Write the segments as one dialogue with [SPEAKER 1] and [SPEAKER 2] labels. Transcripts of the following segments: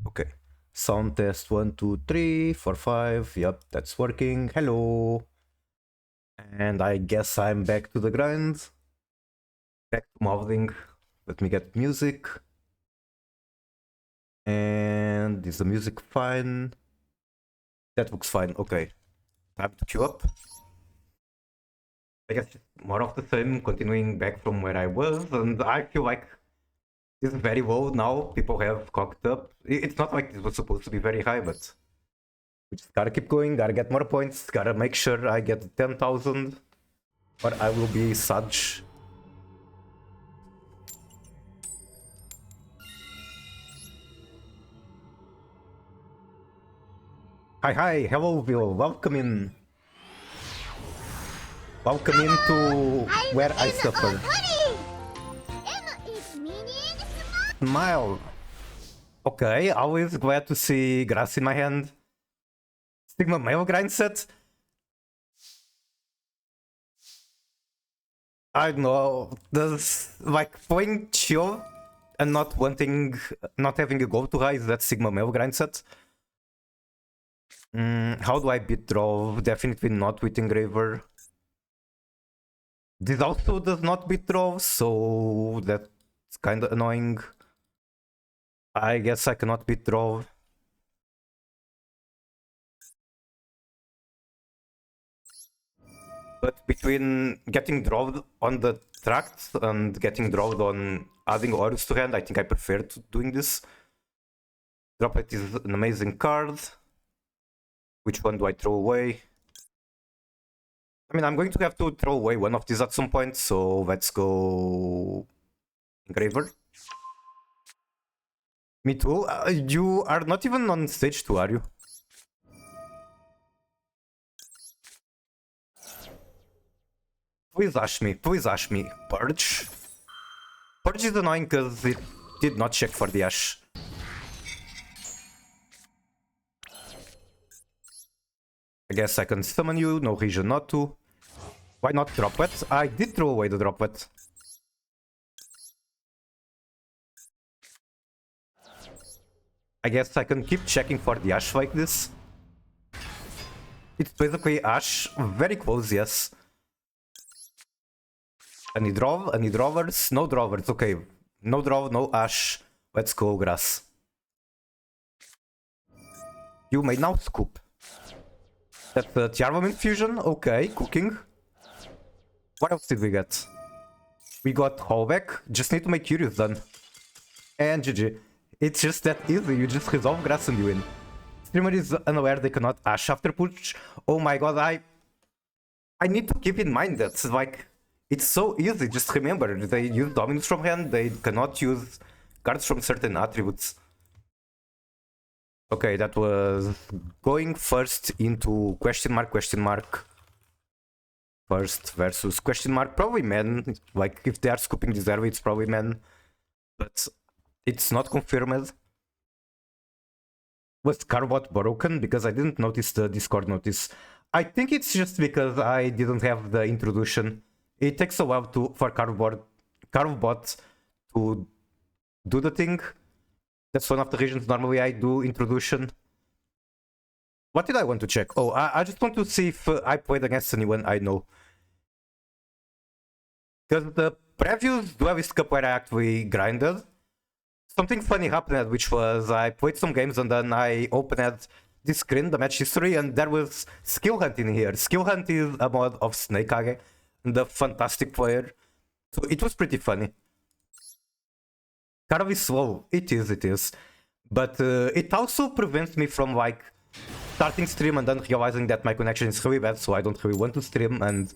[SPEAKER 1] Okay. Sound test 1, 2, 3, 4, 5. Yep, that's working. Hello. And I guess I'm back to the grind. Back to modeling. Let me get music. And is the music fine? That looks fine. Okay. Time to queue up. I guess more of the same, continuing back from where I was, and I feel like this is very low now. People have cocked up. It's not like this was supposed to be very high, but we just gotta keep going, gotta get more points, gotta make sure I get 10,000, or I will be Saj. Hi, hello Will, welcome in. Welcome into where I suffer. Smile. Okay, always glad to see grass in my hand. Sigma male grind set. I don't know, does like playing chill and not having a goal to high, is that Sigma male grind set? How do I beat draw? Definitely not with Engraver. This also does not beat draw, so that's kinda annoying. I guess I cannot beat draw. But between getting drawed on the tract and getting drawed on adding auras to hand, I think I prefer to doing this. Droplet is an amazing card. Which one do I throw away? I mean, I'm going to have to throw away one of these at some point, so let's go Engraver. Me too. You are not even on stage 2, are you? Please ask me, please ask me. Purge? Purge is annoying because it did not check for the Ash. I guess I can summon you, no reason not to. Why not Droplet? I did throw away the Droplet. I guess I can keep checking for the Ash like this. It's basically Ash, very close, yes. Any drawers? No drawers, okay. No draw, no Ash. Let's go, grass. You may now scoop. That's the Tearlaments fusion, okay, cooking. What else did we get? We got Hallback, just need to make Curious then. And GG. It's just that easy, you just resolve grass and you win. Streamer is unaware they cannot Ash after push. Oh my god, I need to keep in mind that, like, it's so easy, just remember, they use Dominus from hand, they cannot use cards from certain attributes. Okay, that was going first into question mark. First versus question mark, probably men, like if they are scooping this area, it's probably men. But it's not confirmed. Was Carbot broken? Because I didn't notice the Discord notice. I think it's just because I didn't have the introduction. It takes a while for Carbot to do the thing. That's one of the reasons normally I do introduction. What did I want to check? Oh, I just want to see if I played against anyone I know. Because the previous Duelist Cup where I actually grinded, something funny happened, which was I played some games and then I opened this screen, the match history, and there was Skill Hunt in here. Skill Hunt is a mod of Snake the fantastic player. So it was pretty funny. Kind of slow, it is. But it also prevents me from like starting stream and then realizing that my connection is really bad, so I don't really want to stream, and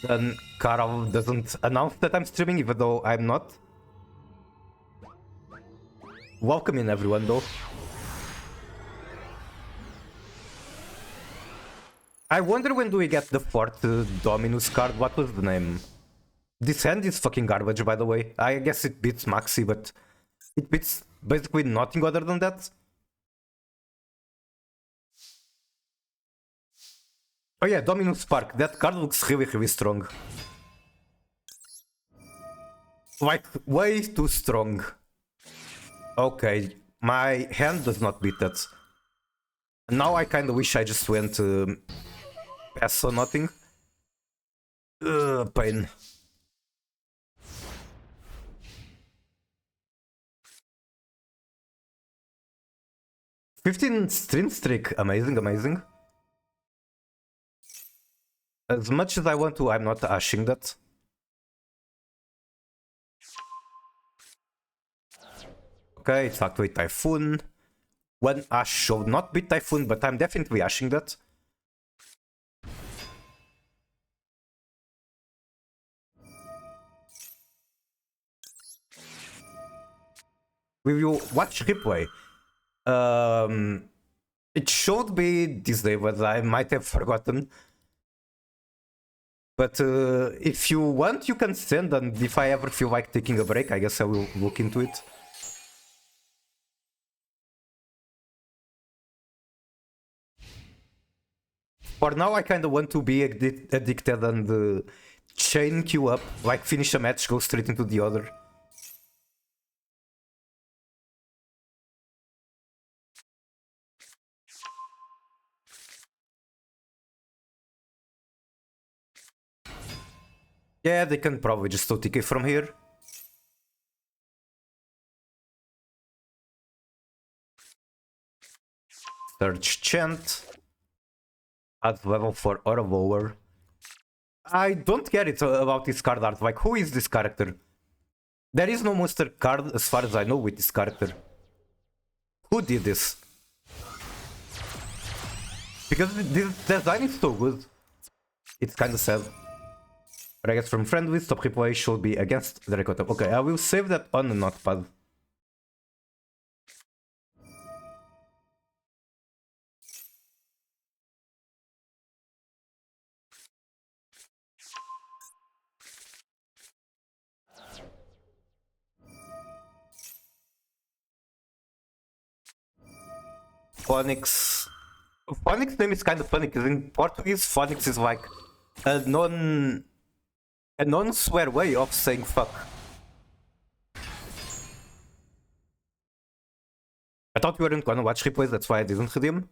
[SPEAKER 1] then Karol doesn't announce that I'm streaming even though I'm not. Welcome in everyone though. I wonder when do we get the fourth Dominus card, what was the name? This hand is fucking garbage, by the way. I guess it beats Maxi, but it beats basically nothing other than that. Oh yeah, Dominus Spark. That card looks really strong. Like, way too strong. Okay, My hand does not beat that. Now I kinda wish I just went pass or nothing. Pain. $15 stream streak. Amazing, amazing. As much as I want to, I'm not ashing that. Okay, it's activate Typhoon. One ash should not beat Typhoon, but I'm definitely ashing that. Will you watch replay? It should be this day, but I might have forgotten. But if you want, you can send, and if I ever feel like taking a break, I guess I will look into it. For now, I kind of want to be addicted and chain queue up, like finish a match, go straight into the other. Yeah, they can probably just OTK from here. Surge Chant. Add level for or lower. I don't get it about this card art. Like, who is this character? There is no monster card, as far as I know, with this character. Who did this? Because this design is so good. It's kinda sad. But I guess from friendly, stop replay should be against the record. Okay, I will save that on the notepad. Phonics. Phonics name is kind of funny because in Portuguese, Phonics is like a non-swear way of saying fuck. I thought you weren't gonna watch replays, that's why I didn't redeem.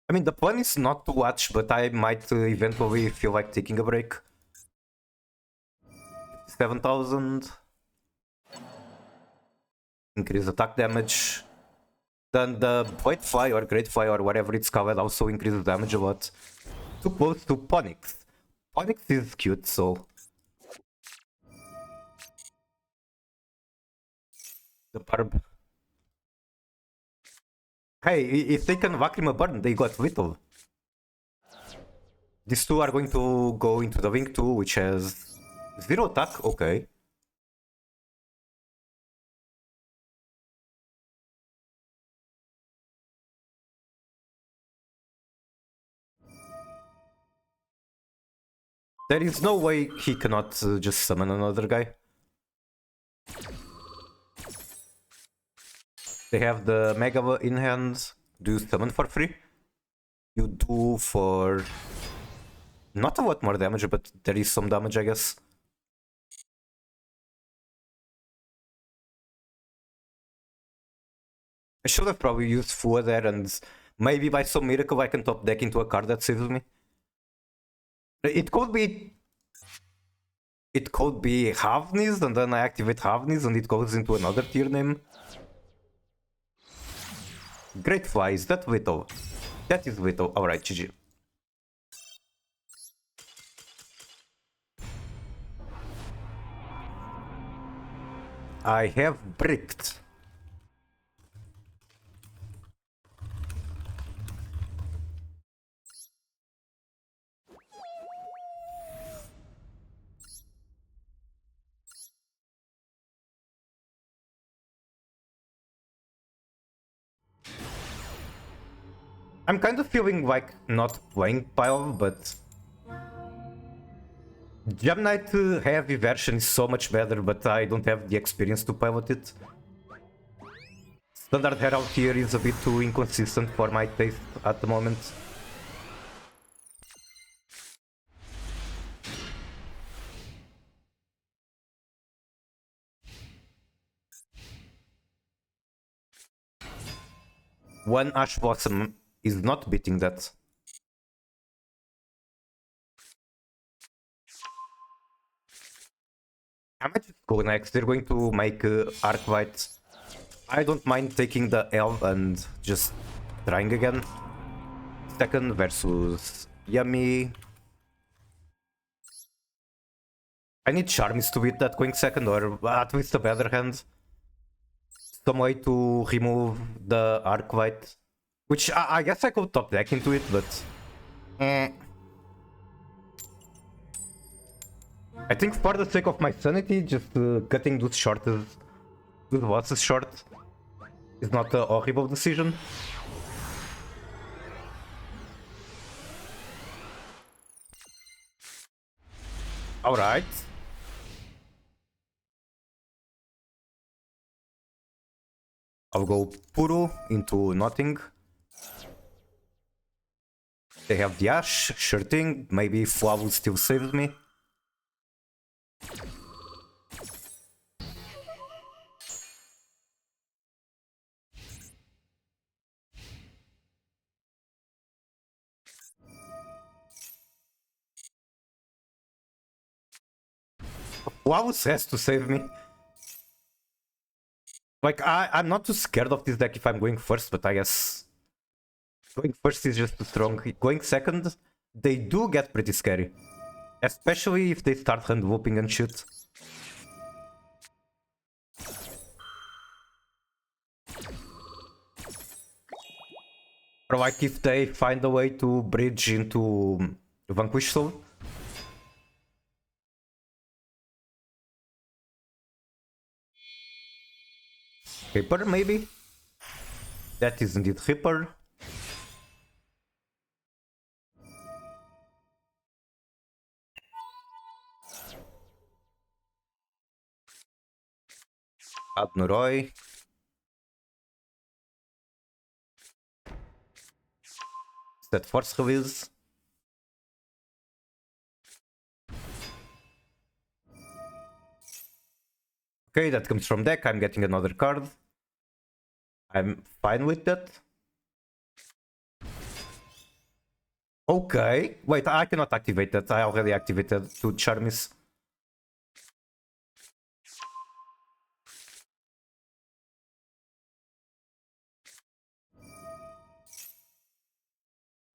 [SPEAKER 1] I mean, the plan is not to watch, but I might eventually feel like taking a break. 7,000. Increase attack damage. Then the White Fly or Great Fly or whatever it's called also increases damage a lot. Too close to Ponix. Ponix is cute, so... The Barb. Hey, if they can Lacrima Burn, they got Little. These two are going to go into the Wing 2, which has 0 attack, okay. There is no way he cannot just summon another guy. They have the Mega in hand. Do you summon for free? You do for... Not a lot more damage, but there is some damage, I guess. I should have probably used Fua there, and maybe by some miracle I can top deck into a card that saves me. It could be... It could be Havnis, and then I activate Havnis, and it goes into another tier name. Great Fly, is that Vito? That is Vito. Alright, GG. I have bricked. I'm kind of feeling like not playing Pile, but... Gem Knight heavy version is so much better, but I don't have the experience to pilot it. Standard Herald here is a bit too inconsistent for my taste at the moment. One Ash Blossom is not beating that. I might just go next. They're going to make Arcvite. I don't mind taking the L and just trying again. Second versus Yummy. I need Charmis to beat that going second, or at least a better hand. Some way to remove the Arcvite. Which I guess I could top deck into it, but... I think for the sake of my sanity, just cutting those bosses short is not a horrible decision. Alright. I'll go Puro into nothing. They have the Ash, sure thing. Maybe Flavu still saves me. Flavu has to save me. Like, I'm not too scared of this deck if I'm going first, but I guess going first is just too strong. Going second, they do get pretty scary. Especially if they start hand whooping and shit. Or like if they find a way to bridge into Vanquish Soul. Reaper, maybe? That is indeed Reaper. Adnoroi. That force release. Okay, that comes from deck. I'm getting another card. I'm fine with that. Okay. Wait, I cannot activate that. I already activated two Charmis.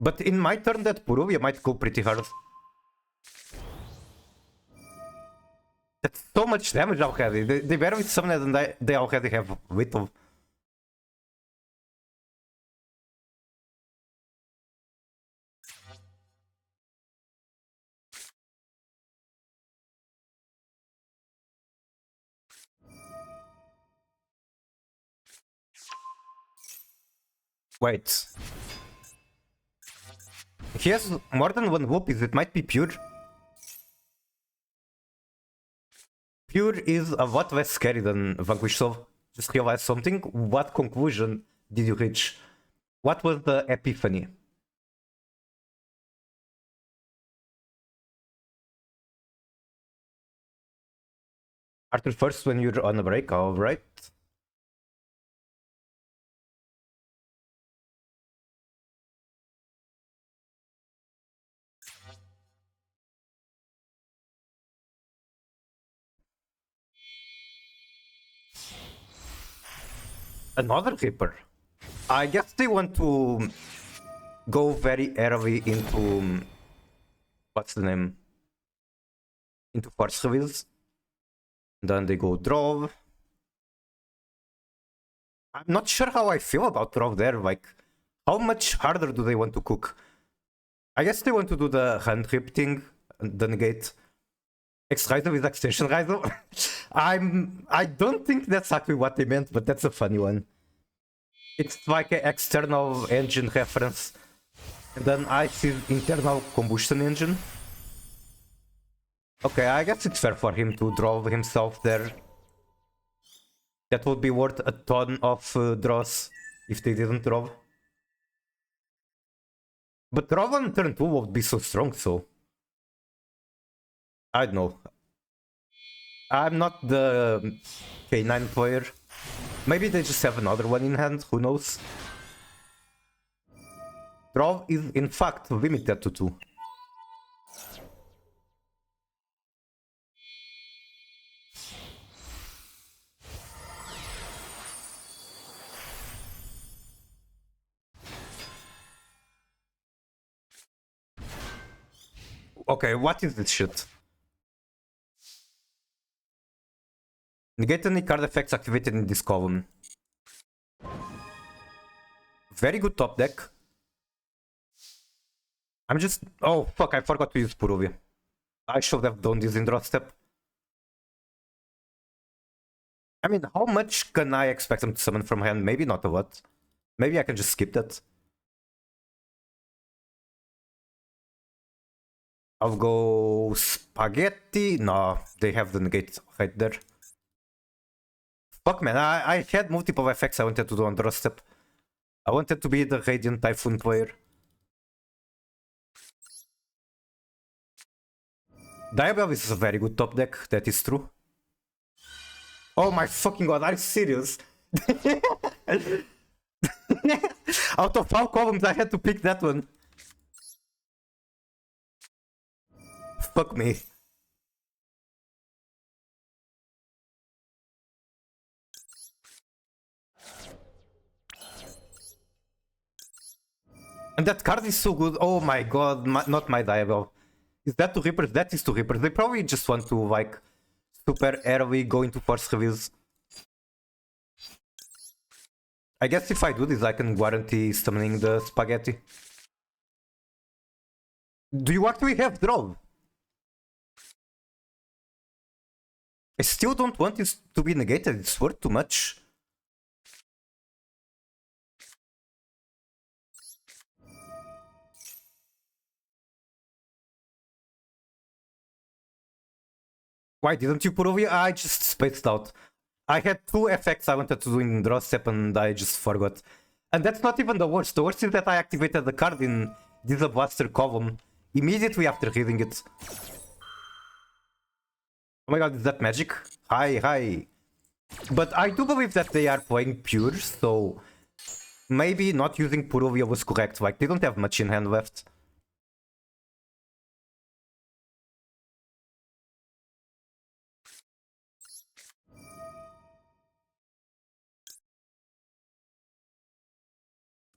[SPEAKER 1] But in my turn, that Puruvia might go pretty hard. That's so much damage already. They barely summon it and they already have Whittle. Wait. He has more than one whoopies, it might be pure. Pure is a lot less scary than Vanquish Soul. Just realized something. What conclusion did you reach? What was the epiphany? Arthur first when you're on a break, alright. Another Reaper. I guess they want to go very early into... what's the name? Into Force Reveals. Then they go Drove. I'm not sure how I feel about Drove there. Like, how much harder do they want to cook? I guess they want to do the hand rip thing, the negate. X-Riser with Extension Riser. I don't think that's actually what they meant, but that's a funny one. It's like an external engine reference. And then I see internal combustion engine. Okay, I guess it's fair for him to draw himself there. That would be worth a ton of draws if they didn't draw. But draw on turn 2 would be so strong, so... I don't know. I'm not the K9 player. Maybe they just have another one in hand, who knows? Draw is in fact limited to 2. Okay, what is this shit? Negate any card effects activated in this column. Very good top deck. I'm just... Oh, fuck, I forgot to use Purovia. I should have done this in draw step. I mean, how much can I expect them to summon from hand? Maybe not a lot. Maybe I can just skip that. I'll go Spaghetti. No, they have the negate right there. Fuck man, I had multiple effects I wanted to do on draw step. I wanted to be the Radiant Typhoon player. Diabell is a very good top deck, that is true. Oh my fucking god, are you serious? Out of all columns, I had to pick that one. Fuck me. And that card is so good. Oh my god, not my Diabell. Is that to Reapers? That is to Reapers. They probably just want to, like, super early go into first reviews. I guess if I do this, I can guarantee summoning the Spaghetti. Do you actually have draw? I still don't want this to be negated. It's worth too much. Why didn't you put over here? I just spaced out. I had 2 effects I wanted to do in draw step and I just forgot. And that's not even the worst. The worst is that I activated the card in Diesel Blaster column immediately after reading it. Oh my god, is that magic? Hi. But I do believe that they are playing pure, so maybe not using Purovia was correct. Like, they don't have much in hand left.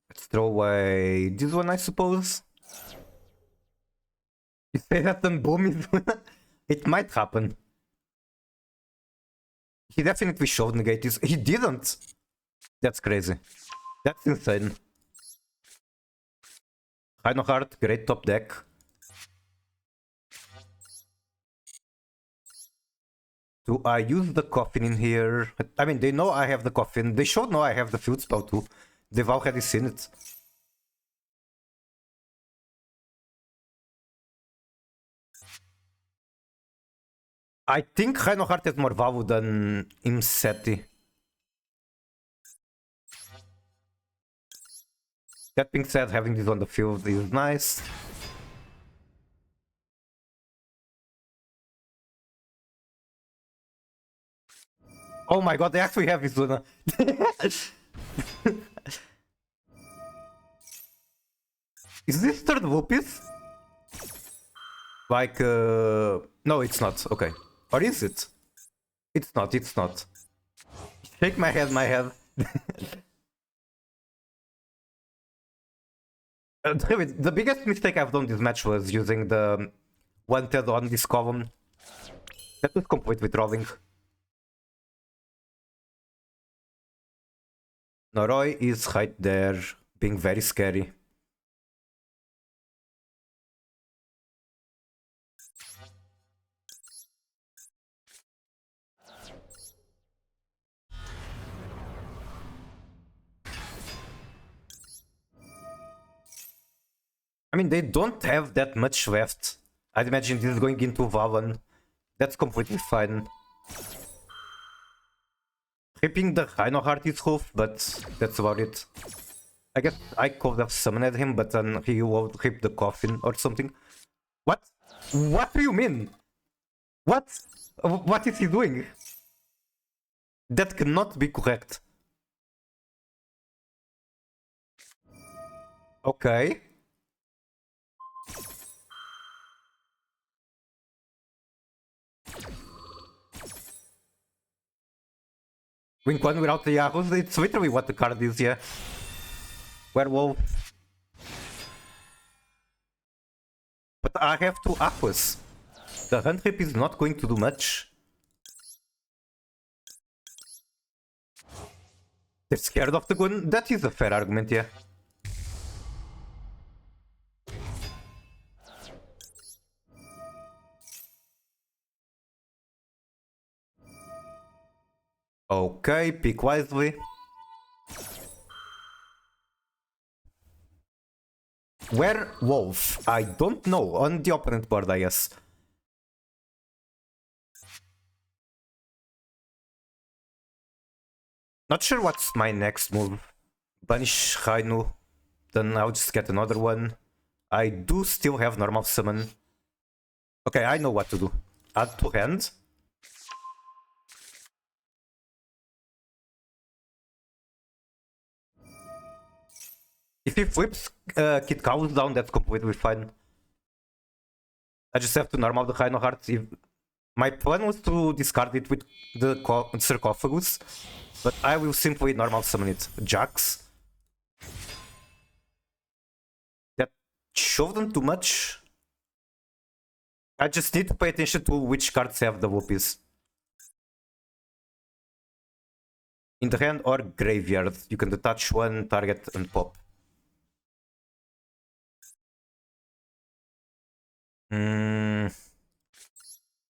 [SPEAKER 1] Let's throw away this one, I suppose. You say that then boom is... It might happen. He definitely showed negate this. He didn't! That's crazy. That's insane. Reinhardt, great top deck. Do I use the coffin in here? I mean, they know I have the coffin. They should know I have the field spell too. They've already seen it. I think Reinhardt has more value than Imseti. That being said, having this on the field is nice. Oh my god, they actually have Izuna. Is this third Vulpes? Like, no, it's not. Okay. Or is it? It's not. Shake my head. The biggest mistake I've done this match was using the wanted on this column. That was completely trolling. Noroi is right there, being very scary. I mean, they don't have that much left. I'd imagine this is going into Valen. That's completely fine. Ripping the Reinhardt is rough, but that's about it. I guess I could have summoned him, but then he would rip the coffin or something. What? What do you mean? What? What is he doing? That cannot be correct. Okay. Win one without the Yahoos, it's literally what the card is, yeah. Werewolf. But I have two Aquas. The Hunt Rip is not going to do much. They're scared of the gun. That is a fair argument, yeah. Okay, pick wisely. Werewolf. I don't know. On the opponent board, I guess. Not sure what's my next move. Banish Rainu. Then I'll just get another one. I do still have normal summon. Okay, I know what to do. Add to hand. If he flips Kid Cows down, that's completely fine. I just have to normal the Rhino Heart. My plan was to discard it with the Sarcophagus, but I will simply normal summon it. Jax. That shoved them too much. I just need to pay attention to which cards have the whoopies. In the hand or graveyard, you can detach one, target, and pop.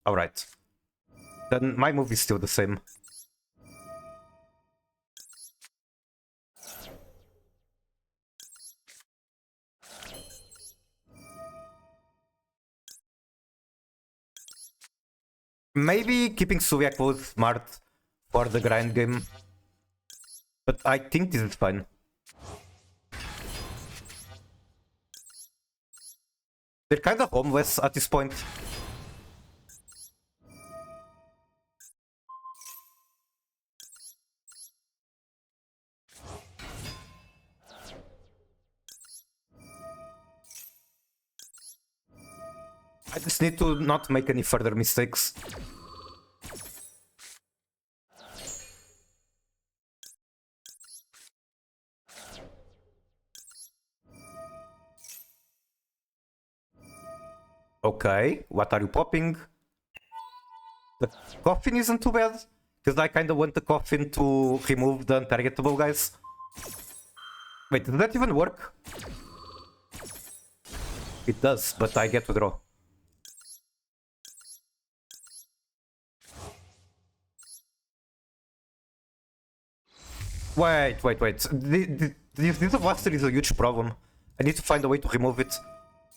[SPEAKER 1] Alright. Then my move is still the same. Maybe keeping Suviak was smart for the grind game. But I think this is fine. They're kind of homeless at this point. I just need to not make any further mistakes. Okay, what are you popping? The coffin isn't too bad, because I kinda want the coffin to remove the untargetable guys. Wait, does that even work? It does, but I get to draw. Wait. This blaster is a huge problem. I need to find a way to remove it.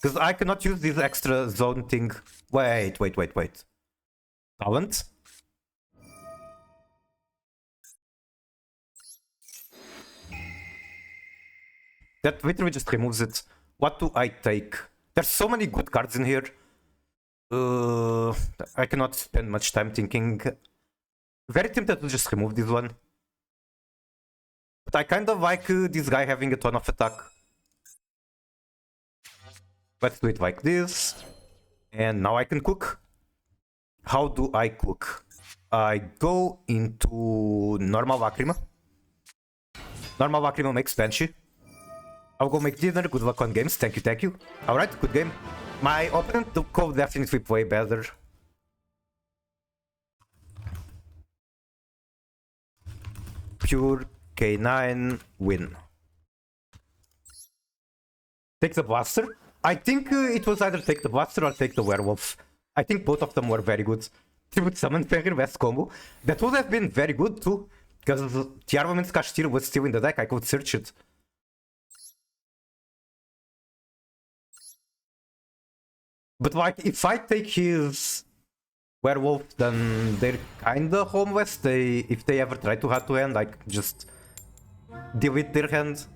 [SPEAKER 1] Because I cannot use this extra zone thing. Wait. Talent? That literally just removes it. What do I take? There's so many good cards in here. I cannot spend much time thinking. Very tempted to just remove this one. But I kind of like this guy having a ton of attack. Let's do it like this. And now I can cook. How do I cook? I go into normal Lacrima. Normal Lacrima makes Banshee. I'll go make dinner. Good luck on games. Thank you. Alright, good game. My opponent could definitely play better. Pure K9 win. Take the blaster. I think it was either take the blaster or take the werewolf. I think both of them were very good. Tribute Summon Fenrir West combo. That would have been very good too. Because Tearlaments Kastir was still in the deck. I could search it. But like, if I take his werewolf, then they're kinda homeless. If they ever try to hand, like, just delete their hand.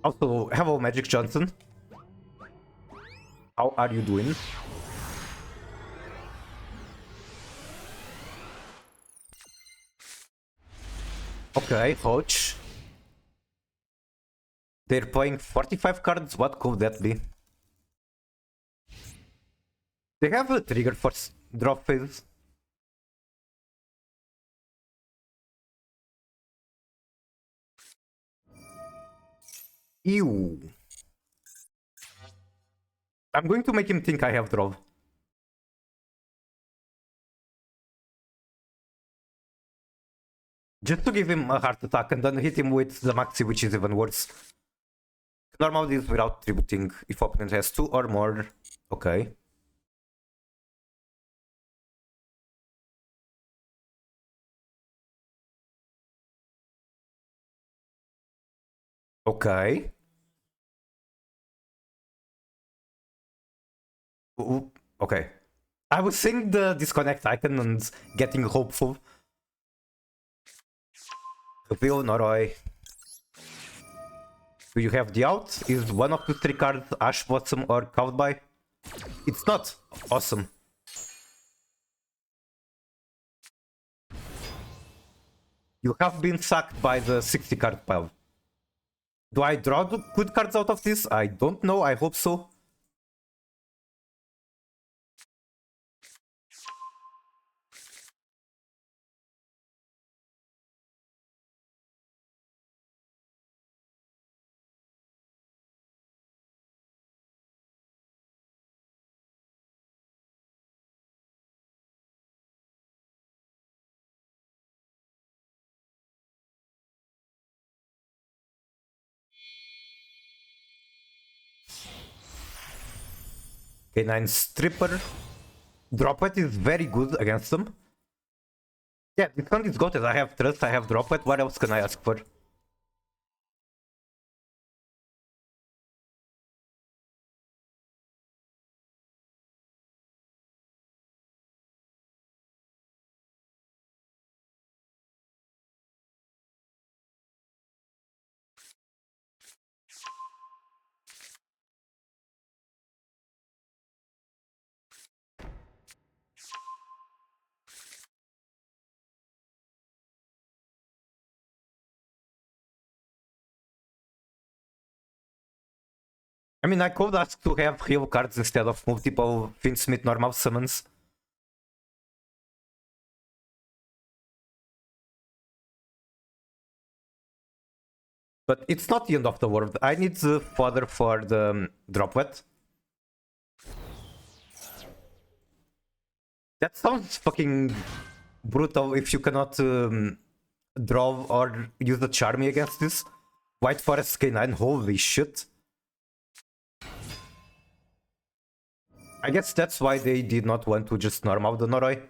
[SPEAKER 1] Also, hello Magic Johnson. How are you doing? Okay, Hodge. They're playing 45 cards, what could that be? They have a trigger for drop phase. Ew. I'm going to make him think I have draw. Just to give him a heart attack and then hit him with the maxi, which is even worse. Normal deals without tributing if opponent has 2 or more. Okay. Okay. Okay. I was seeing the disconnect icon and getting hopeful. Reveal Noroi. Do you have the out? Is one of the 3 cards Ash Bottom or Cowed by? It's not. Awesome. You have been sacked by the 60 card pile. Do I draw the good cards out of this? I don't know. I hope so. K9 Stripper. Droplet is very good against them. Yeah, this one is goated. I have Trust, I have Droplet. What else can I ask for? I mean, I could ask to have heal cards instead of multiple Finsmith normal summons. But it's not the end of the world. I need the fodder for the Droplet. That sounds fucking brutal if you cannot draw or use the Charmy against this. White Forest K9, holy shit. I guess that's why they did not want to just normal the Noroi.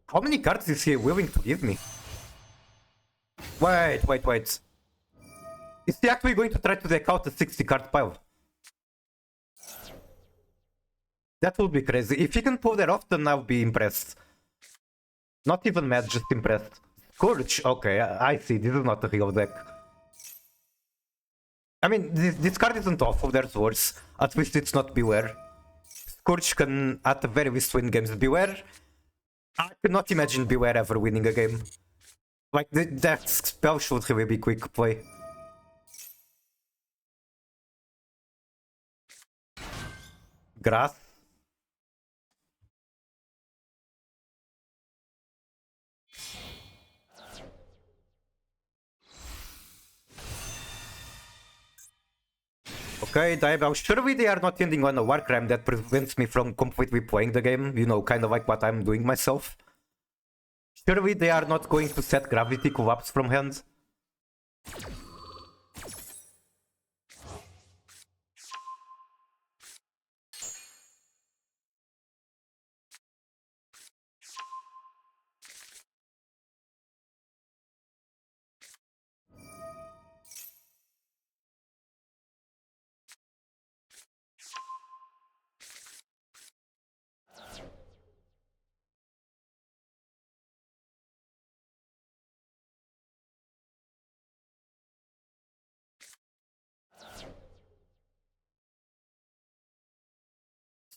[SPEAKER 1] How many cards is he willing to give me? Wait. Is he actually going to try to deck out a 60 card pile? That would be crazy. If he can pull that off, then I'll be impressed. Not even mad, just impressed. Scourge, okay, I see. This is not a real deck. I mean, this card isn't awful, there's worse. At least it's not Beware. Scourge can, at the very least, win games. Beware, I cannot imagine Beware ever winning a game. Like, that spell should really be quick play. Grass. Okay, Diablo. Surely they are not ending on a war crime that prevents me from completely playing the game. You know, kind of like what I'm doing myself. Surely they are not going to set Gravity Collapse from hand.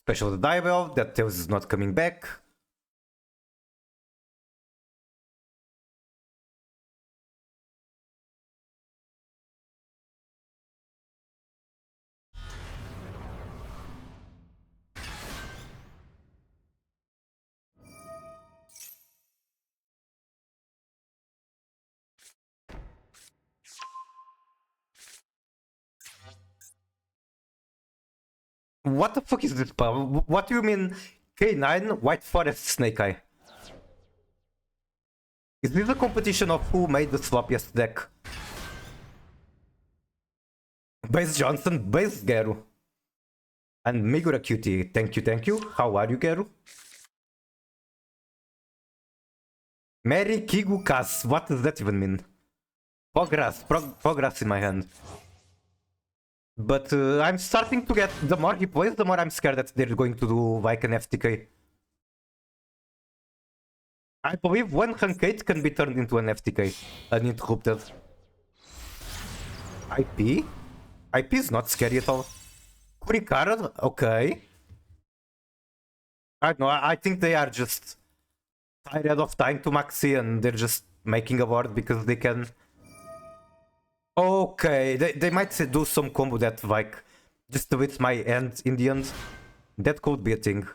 [SPEAKER 1] Special the Diablo, that Tails is not coming back. What the fuck is this spell? What do you mean K9 White Forest Snake Eye? Is this a competition of who made the sloppiest deck? Base Johnson, Base Geru. And Megura Cutie, thank you, thank you. How are you, Geru? Mary Kigukas, what does that even mean? Progress in my hand. But I'm starting to get, the more he plays, the more I'm scared that they're going to do like an FTK. I believe one rank 8 can be turned into an FTK, uninterrupted. IP? IP is not scary at all. Kurikara? Okay. I don't know, I think they are just tired of dying to Maxi and they're just making a board because they can. Okay, they might do some combo that like just with my end in the end. That could be a thing.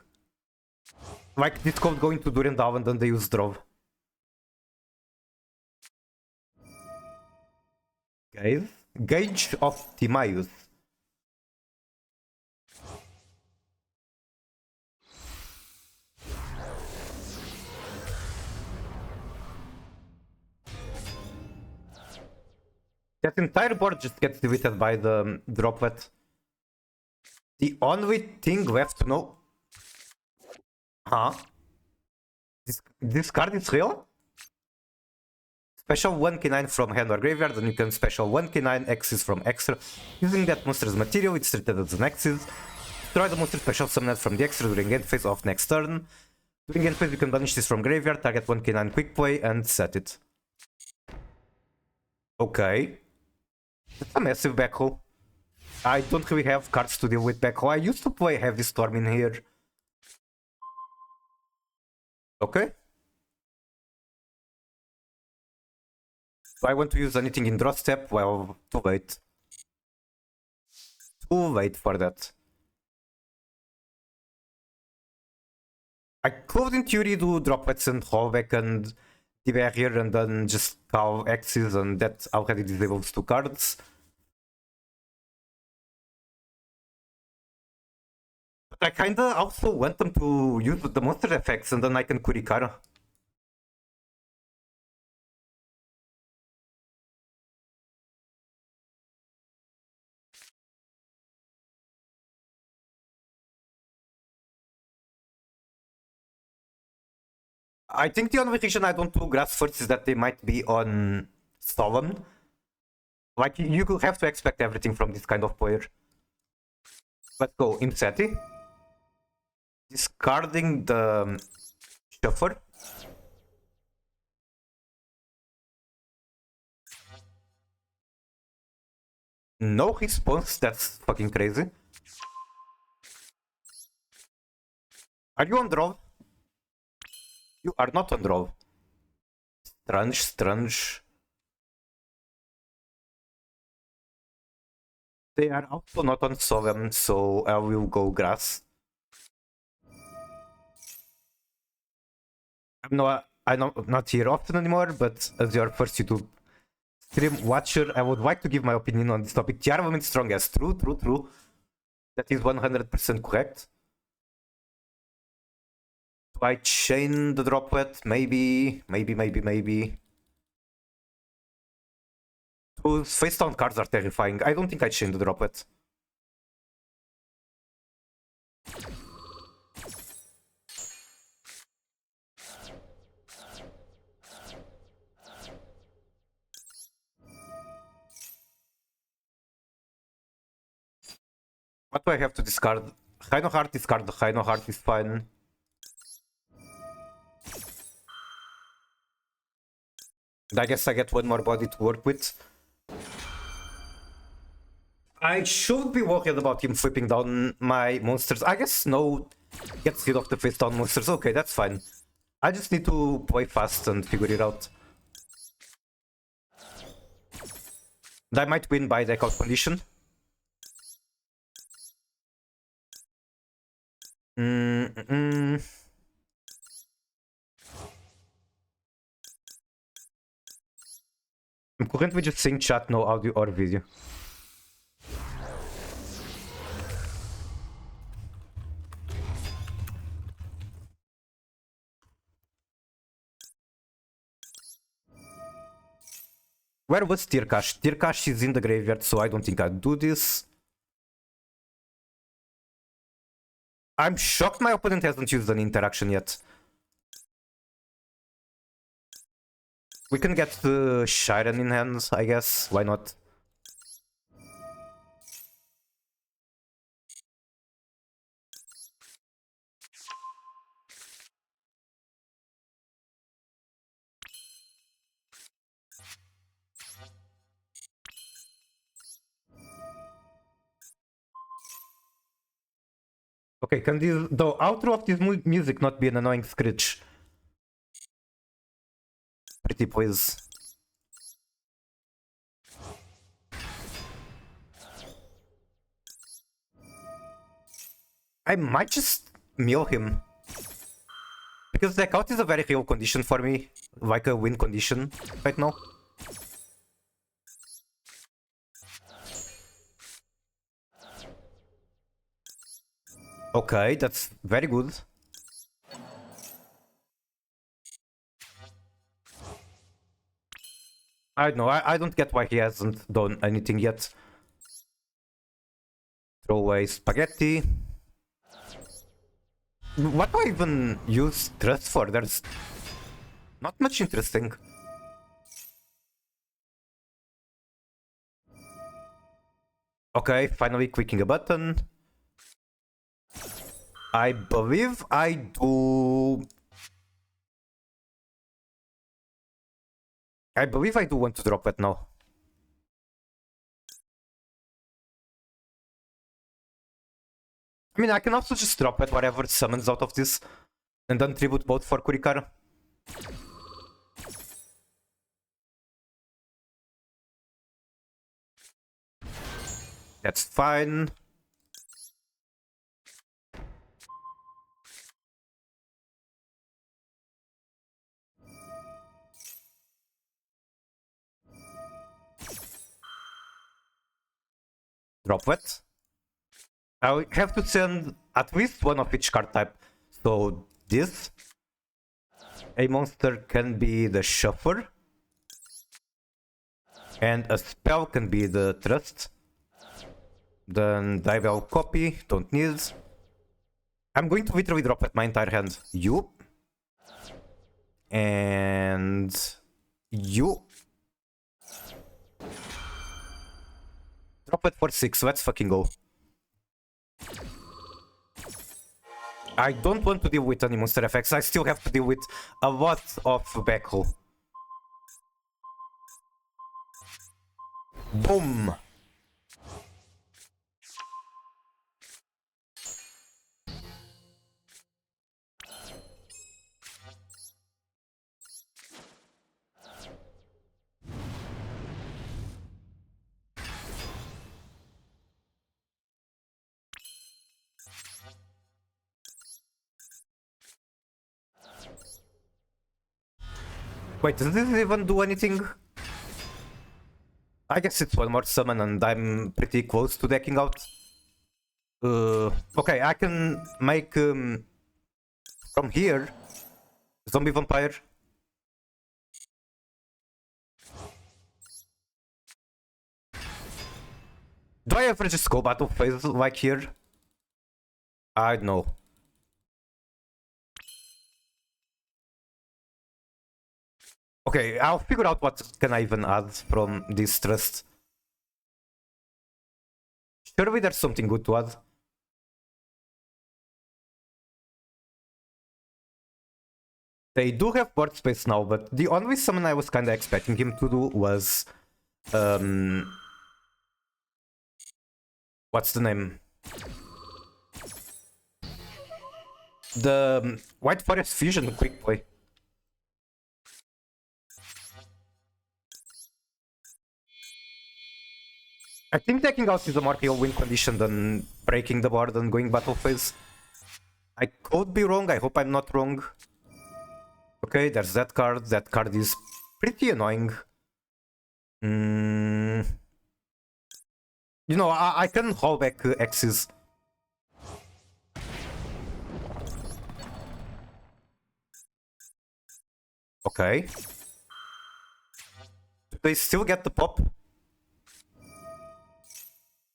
[SPEAKER 1] Like this code going to Durandal and then they use Drove. Guys, Gauge of Timaeus. That entire board just gets deleted by the droplet. The only thing left to know. Huh? This card is real? Special 1k9 from hand or graveyard, and you can special 1k9 X's from extra. Using that monster's material, it's treated as an X's. Destroy the monster special summoned from the extra during end phase of next turn. During end phase, you can banish this from graveyard, target 1k9 quick play, and set it. Okay. That's a massive backrow. I don't really have cards to deal with backrow. I used to play Heavy Storm in here. Okay. Do I want to use anything in draw step? Well, too late. Too late for that. I could in theory do droplets and rollback and the here and then just call X's and that already disables 2 cards. But I kinda also want them to use the monster effects and then I can Kurikara. I think the only reason I don't do grass first is that they might be on Solemn. Like, you could have to expect everything from this kind of player. Let's go Inseti. Discarding the Shuffler. No response, that's fucking crazy. Are you on draw? You are not on draw. Strange, strange. They are also not on Solemn, so I will go grass. I'm not here often anymore, but as your first YouTube stream watcher, I would like to give my opinion on this topic. Tearlaments strongest. True, true, true. That is 100% correct. Do I chain the droplet? Maybe. Those face down cards are terrifying. I don't think I chain the droplet. What do I have to discard? Rhino Heart, discard the Rhino Heart is fine. I guess I get one more body to work with. I should be worried about him flipping down my monsters. I guess no gets rid of the face down monsters. Okay, that's fine. I just need to play fast and figure it out. And I might win by deck out condition. I'm currently just saying chat, no audio or video. Where was Tirkash? Tirkash is in the graveyard, so I don't think I'd do this. I'm shocked my opponent hasn't used an interaction yet. We can get the Shiren in hand, I guess. Why not? Okay, can the outro of this music not be an annoying screech? Pretty please. I might just mill him. Because the out is a very real condition for me. Like a win condition right now. Okay, that's very good. I don't know, I don't get why he hasn't done anything yet. Throw away spaghetti. What do I even use trust for? There's not much interesting. Okay, finally clicking a button. I believe I do... I believe I do want to drop that now. I mean, I can also just drop it whatever summons out of this. And then tribute both for Kurikara. That's fine. Drop it. I have to send at least one of each card type. So this. A monster can be the Shuffler. And a spell can be the Trust. Then Dival Copy, don't need. I'm going to literally drop at my entire hand. You. And... you. Drop it for 6, let's fucking go. I don't want to deal with any monster effects, I still have to deal with a lot of backroll. Boom! Wait, does this even do anything? I guess it's one more summon and I'm pretty close to decking out. Okay, I can make from here zombie vampire. Do I ever just go battle phase like here? I don't know. Okay, I'll figure out what can I even add from this trust. Surely there's something good to add. They do have board space now, but the only summon I was kinda expecting him to do was... what's the name? The White Forest Fusion quick play. I think taking out is a more real win condition than breaking the board and going battle phase. I could be wrong, I hope I'm not wrong. Okay, there's that card. That card is pretty annoying. You know, I can haul back X's. Okay. They still get the pop?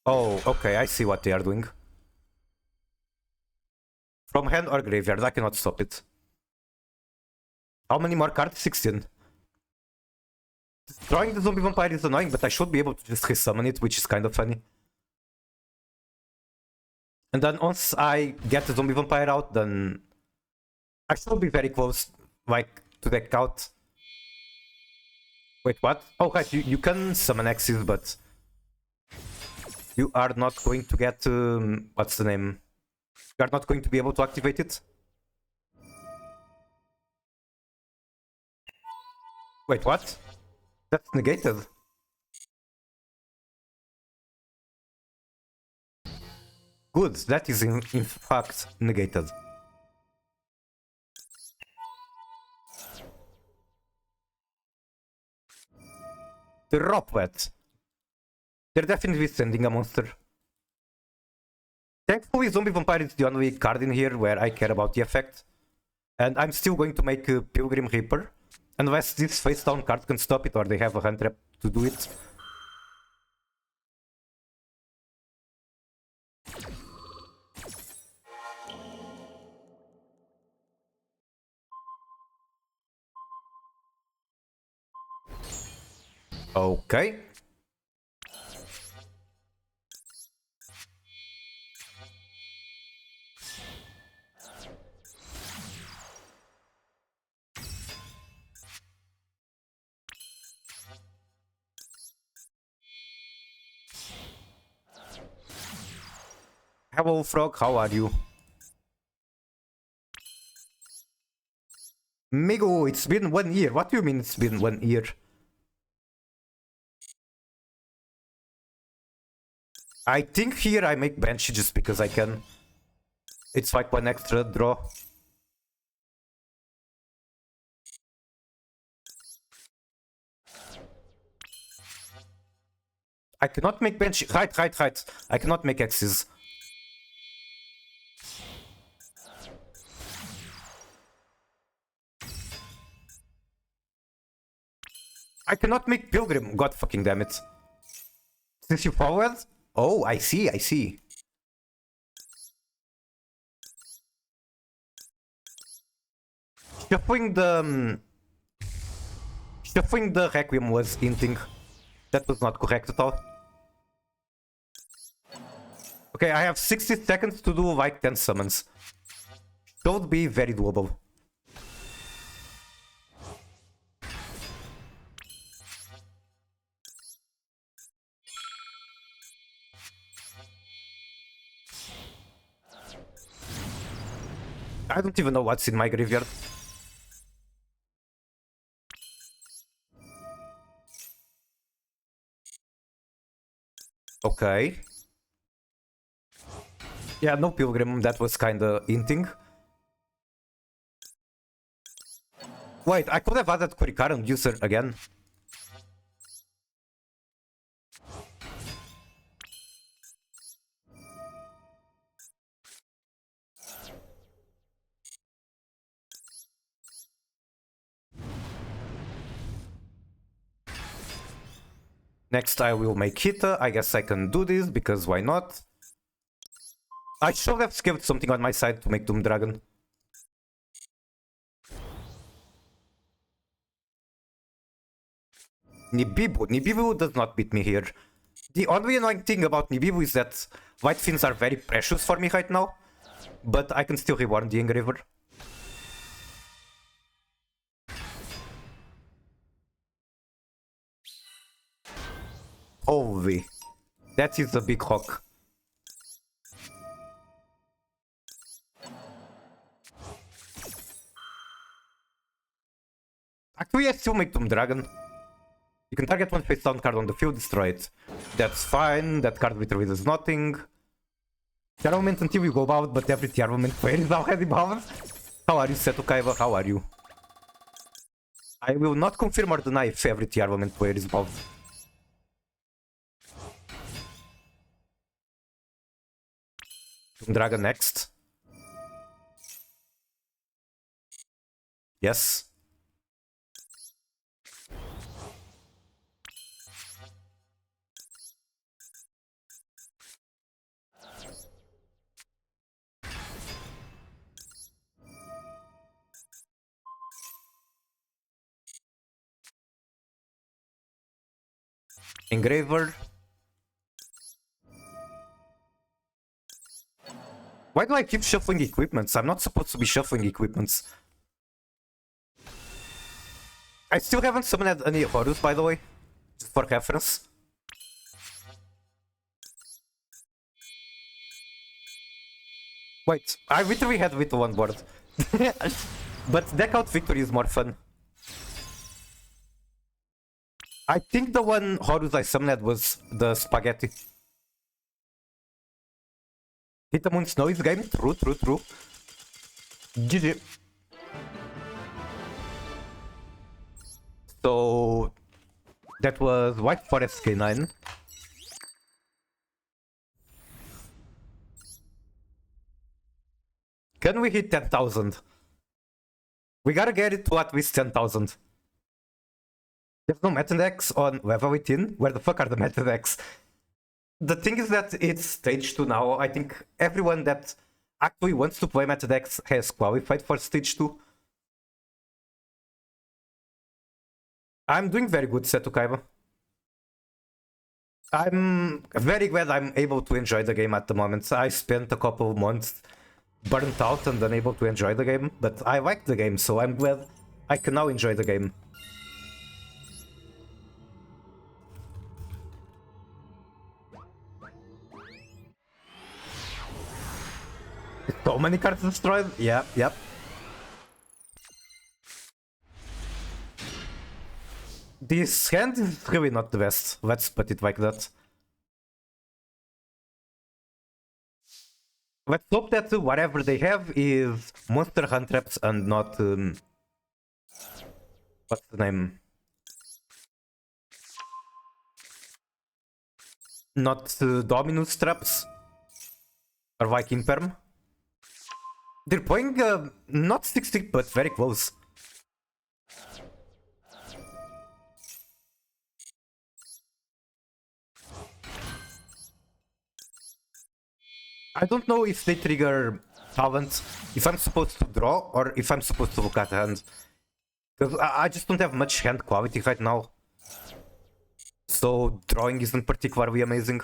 [SPEAKER 1] Oh, okay, I see what they are doing. From hand or graveyard, I cannot stop it. How many more cards? 16. Destroying the zombie vampire is annoying, but I should be able to just resummon it, which is kind of funny. And then once I get the zombie vampire out, then I should be very close, like, to deck out. Wait, what? Oh, right, you can summon X's, but you are not going to get, what's the name? You are not going to be able to activate it? Wait, what? That's negated. Good, that is in fact negated. The Ropwet. They're definitely sending a monster. Thankfully, Zombie Vampire is the only card in here where I care about the effect. And I'm still going to make a Pilgrim Reaper. Unless this face down card can stop it or they have a hand trap to do it. Okay. Hello, Frog, how are you? Migo, it's been 1 year. What do you mean it's been 1 year? I think here I make Banshee just because I can. It's like 1 extra draw. I cannot make Banshee. Right. I cannot make X's. I cannot make Pilgrim. God fucking damn it. Since you forward? Oh, I see. Shuffling the Requiem was hinting. That was not correct at all. Okay, I have 60 seconds to do like 10 summons. Should be very doable. I don't even know what's in my graveyard. Okay. Yeah, no Pilgrim, that was kinda hinting. Wait, I could have added Kurikaran user again. Next I will make Hita. I guess I can do this, because why not? I should have skipped something on my side to make Doom Dragon. Nibibu does not beat me here. The only annoying thing about Nibibu is that White Fins are very precious for me right now. But I can still reward the Engraver. Holy. That is a big hawk. Actually, I still make Doom Dragon. You can target one face down card on the field, destroy it. That's fine, that card literally does nothing. Tearlaments until you go out, but every Tearlament player is already bound. How are you, Seto Kaiba? How are you? I will not confirm or deny if every Tearlament player is bound. Doom Dragon next. Yes. Engraver. Why do I keep shuffling equipments? I'm not supposed to be shuffling equipments. I still haven't summoned any Horus, by the way. Just for reference. Wait, I literally had Vito on board. But deck out Victory is more fun. I think the one Horus I summoned was the Spaghetti. Hit the Moon Snow is game? True. GG. So that was White Forest K9. Can we hit 10,000? We gotta get it to at least 10,000. There's no meta decks on level 18? Where the fuck are the meta decks? The thing is that it's stage 2 now. I think everyone that actually wants to play meta decks has qualified for stage 2. I'm doing very good, Seto Kaiba. I'm very glad I'm able to enjoy the game at the moment. I spent a couple of months burnt out and unable to enjoy the game, but I like the game, so I'm glad I can now enjoy the game. So many cards destroyed? Yeah, yep. This hand is really not the best. Let's put it like that. Let's hope that whatever they have is monster hand traps and not... what's the name? Not Dominus traps. Or Viking Perm. They're playing not 60, but very close. I don't know if they trigger talent, if I'm supposed to draw or if I'm supposed to look at hand. Because I just don't have much hand quality right now. So drawing isn't particularly amazing.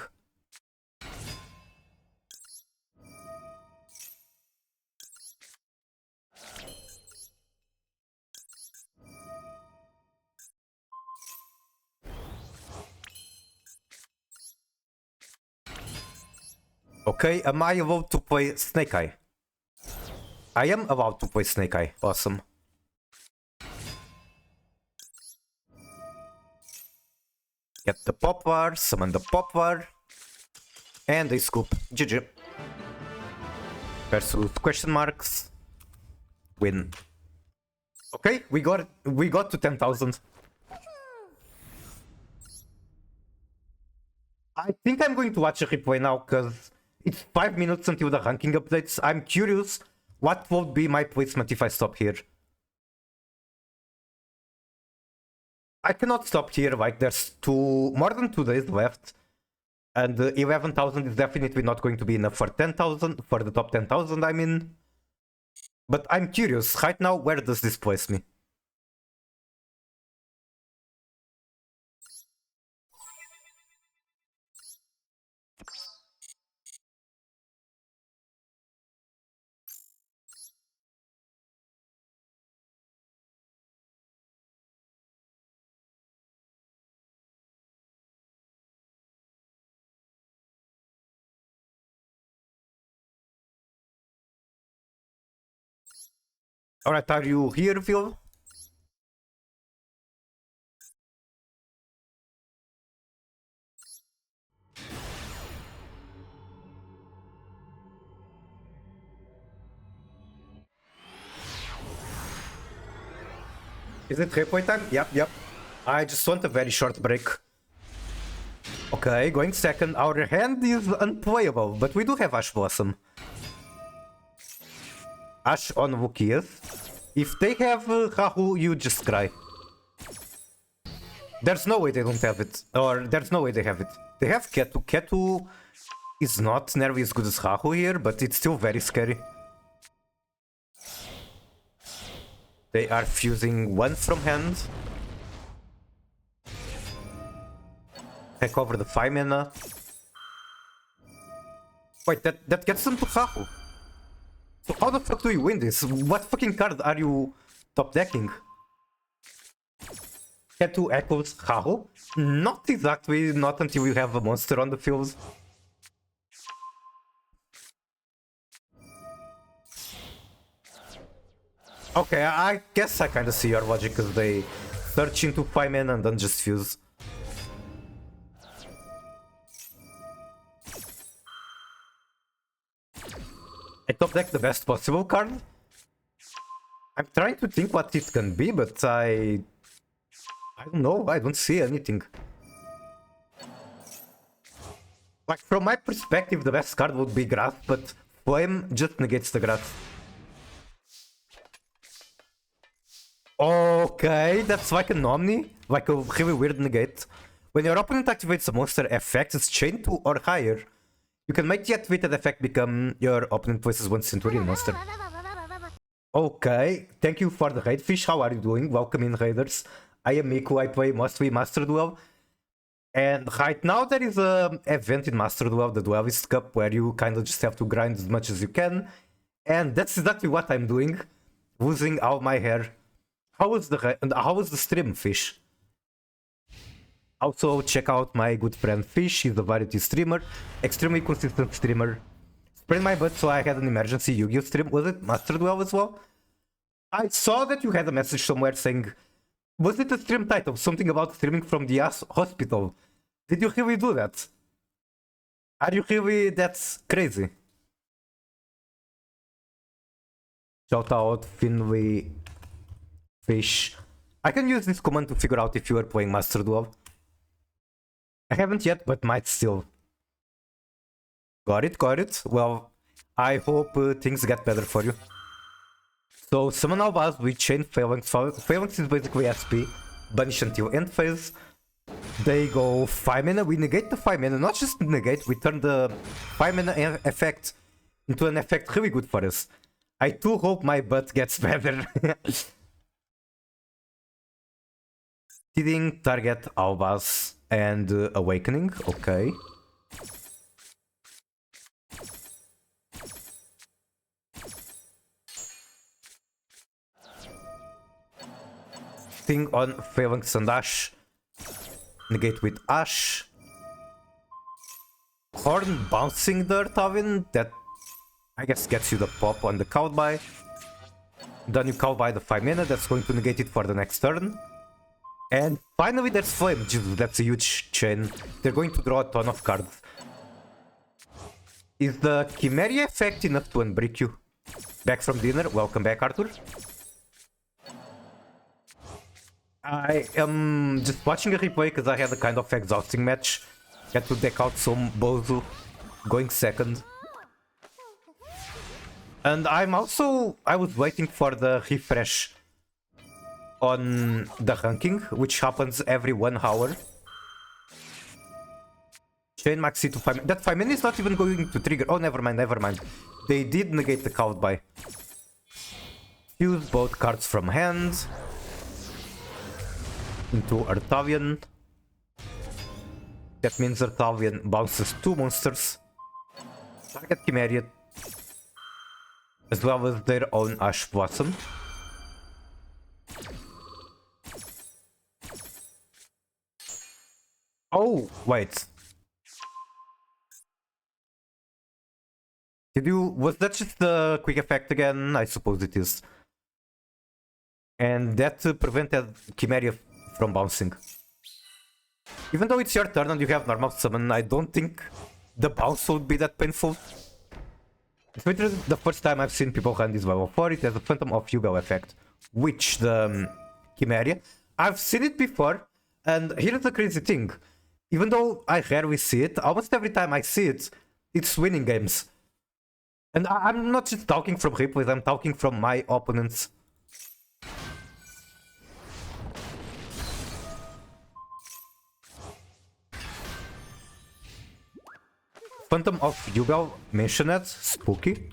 [SPEAKER 1] Okay, am I allowed to play Snake Eye? I am allowed to play Snake Eye. Awesome. Get the Poplar, summon the Poplar, and they scoop. GG. Versus question marks. Win. Okay, we got to 10,000. I think I'm going to watch a replay now because it's 5 minutes until the ranking updates. I'm curious what would be my placement if I stop here. I cannot stop here, like there's more than 2 days left. And 11,000 is definitely not going to be enough for 10,000, for the top 10,000 I mean. But I'm curious, right now, where does this place me? Alright, are you here, Phil? Is it replay time? Yep. I just want a very short break. Okay, going second. Our hand is unplayable, but we do have Ash Blossom. Ash on Wukias. If they have Rahu, you just cry. There's no way they don't have it. Or there's no way they have it. They have Ketu. Ketu is not nearly as good as Rahu here, but it's still very scary. They are fusing one from hand. Recover the 5 mana. Wait, that gets them to Hahu. So how the fuck do you win this? What fucking card are you top decking? Get 2 Echoes Hahu? Not exactly, not until you have a monster on the field. Okay, I guess I kinda see your logic, because they search into 5 mana and then just fuse. I top deck the best possible card. I'm trying to think what it can be, but I don't know, I don't see anything. Like, from my perspective, the best card would be Grass, but Flame just negates the Grass. Okay, that's like an Omni, like a really weird negate. When your opponent activates a monster effect, it's chained 2 or higher. You can make the activated effect become your opponent places 1 Centurion monster. Okay, thank you for the raid, Fish. How are you doing? Welcome in, raiders. I am Miku, I play mostly Master Duel. And right now there is an event in Master Duel, the Duelist Cup, where you kind of just have to grind as much as you can. And that's exactly what I'm doing, losing all my hair. How was the stream, Fish? Also, check out my good friend Fish, he's a variety streamer, extremely consistent streamer. Sprained my butt, so I had an emergency Yu-Gi-Oh stream. Was it Master Duel as well? I saw that you had a message somewhere saying, was it a stream title? Something about streaming from the hospital. Did you really do that? Are you really that crazy? Shout out Finley Fish. I can use this command to figure out if you are playing Master Duel. I haven't yet, but might still. Got it, got it. Well, I hope things get better for you. So, summon Albaz with Chain Phalanx. Phalanx is basically SP. Banish until end phase. They go 5 mana, we negate the 5 mana. Not just negate, we turn the 5 mana effect into an effect really good for us. I do hope my butt gets better. Stealing, target, Albaz, and Awakening. Okay. Thing on Phalanx and Ash. Negate with Ash. Horn bouncing the Artavian. That I guess gets you the pop on the Cowbuy. Then you Cowbuy the 5 mana. That's going to negate it for the next turn. And finally there's Flame. Jesus, that's a huge chain. They're going to draw a ton of cards. Is the Chimeria effect enough to unbreak you? Back from dinner. Welcome back, Arthur. I am just watching a replay because I had a kind of exhausting match. Had to deck out some Bozu going second. And I was waiting for the refresh on the ranking, which happens every 1 hour. Chain maxi to 5. That 5 mana is not even going to trigger. Oh, never mind, never mind. They did negate the Cowbuy. Use both cards from hand into Artavian. That means Artavian bounces 2 monsters. Target Chimeria, as well as their own Ash Blossom. Oh, wait. Was that just the quick effect again? I suppose it is. And that prevented Chimeria from bouncing. Even though it's your turn and you have normal summon, I don't think the bounce would be that painful. It's literally the first time I've seen people run this level 4. It has a Phantom of Yugal effect, which the Chimeria. I've seen it before, and here's the crazy thing. Even though I rarely see it, almost every time I see it, it's winning games. And I'm not just talking from replays, I'm talking from my opponents. Phantom of Yugal mentioned, spooky.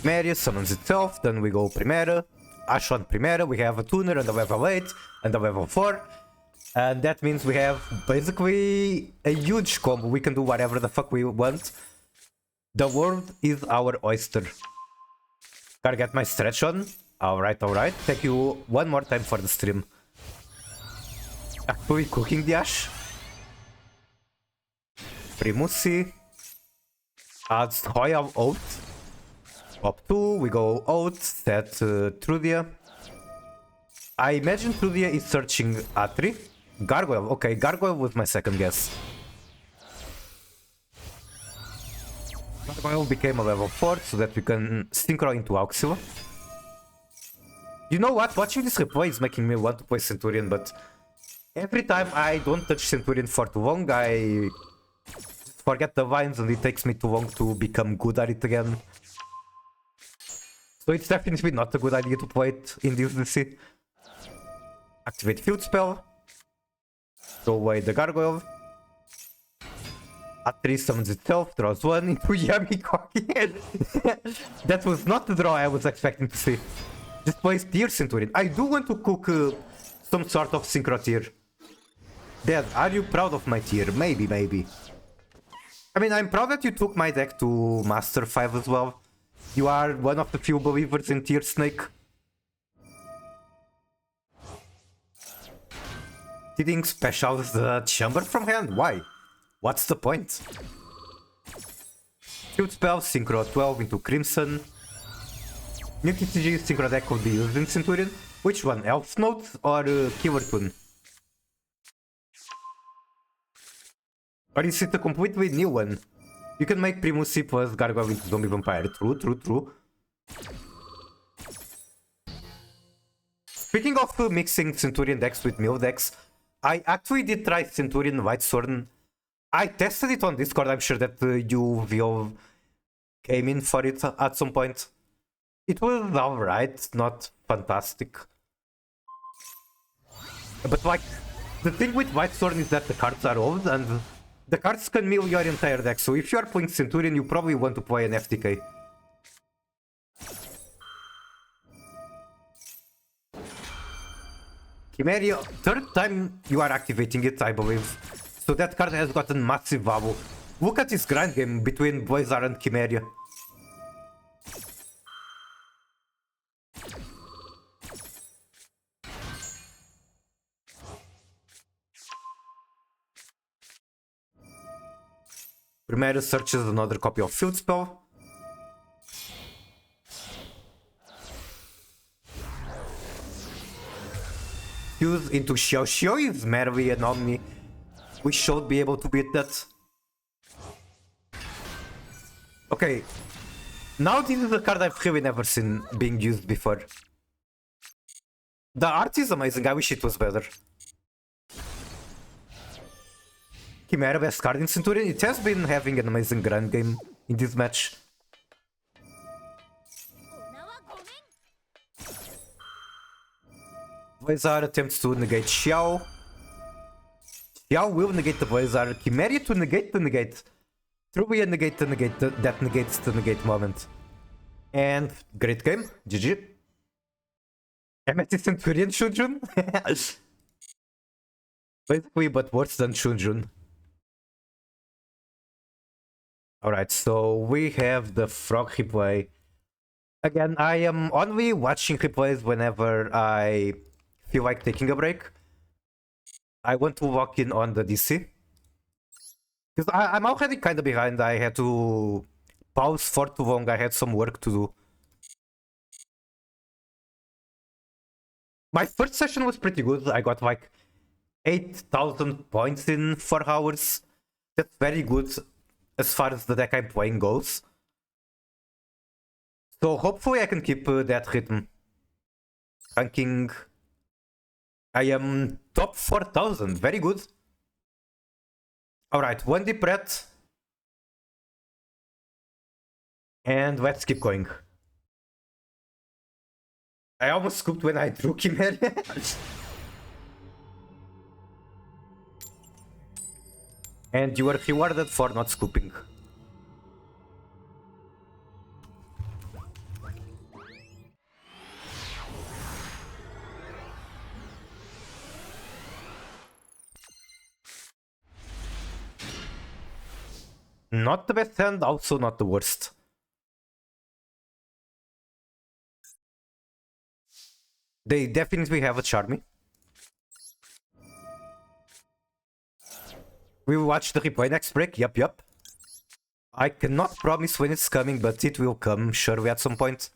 [SPEAKER 1] Chimeria summons itself, then we go Primera. Ashwan Primera, we have a Tuner and a level 8 and a level 4. And that means we have basically a huge combo. We can do whatever the fuck we want. The world is our oyster. Gotta get my stretch on. Alright, alright. Thank you one more time for the stream. Actually cooking the ash. Primusi. Adds Hoya Oat. Up 2, we go Oat, set Trudia. I imagine Trudia is searching Atri. Gargoyle, okay, Gargoyle was my second guess. Gargoyle became a level 4 so that we can synchro into Auxilla. You know what, watching this replay is making me want to play Centurion, but every time I don't touch Centurion for too long, I forget the vines and it takes me too long to become good at it again. So it's definitely not a good idea to play it in this DC. Activate Field Spell. Throw away the Gargoyle. Atri summons itself, draws 1 into Yummy Cocky. That was not the draw I was expecting to see. Just plays Tier Centurion. I do want to cook some sort of Synchro tier. Dad, are you proud of my tier? Maybe, maybe. I mean, I'm proud that you took my deck to Master 5 as well. You are one of the few believers in Tier Snake. Didn't special the chamber from hand? Why? What's the point? Field Spell, Synchro 12 into Crimson. New TCG Synchro deck could be used in Centurion. Which one? Elf Note or Killer Tune? Or is it a completely new one? You can make Primusi plus Gargoyle into Zombie Vampire. True, true, true. Speaking of mixing Centurion decks with Mill decks, I actually did try Centurion White Sword. I tested it on Discord. I'm sure that you will came in for it at some point. It was alright, not fantastic. But like, the thing with White Sword is that the cards are old and the cards can mill your entire deck, so if you are playing Centurion, you probably want to play an FTK. Chimeria, third time you are activating it, I believe. So that card has gotten massive value. Look at this grind game between Blazar and Chimeria. Primero searches another copy of Field Spell. Fuse into Xiao Xiao is merely an Omni. We should be able to beat that. Okay. Now this is a card I've really never seen being used before. The art is amazing, I wish it was better. Chimera best card in Centurion. It has been having an amazing grand game in this match. Blazar attempts to negate Xiao. Xiao will negate the Blazar. Chimera to negate the negate. Truly a negate the negate that negates the negate moment. And great game. GG. Amethyst Centurion Shunjun. Basically, but worse than Shunjun. Alright, so we have the frog replay. Again, I am only watching replays whenever I feel like taking a break. I want to walk in on the DC. Because I'm already kind of behind. I had to pause for too long. I had some work to do. My first session was pretty good. I got like 8,000 points in 4 hours. That's very good as far as the deck I'm playing goes. So hopefully I can keep that rhythm. Ranking. I am top 4,000. Very good. Alright, one deep breath. And let's keep going. I almost scooped when I drew Chimera. And you were rewarded for not scooping. Not the best hand, also not the worst. They definitely have a Charmy. We will watch the replay next break, yup. I cannot promise when it's coming, but it will come, surely at some point.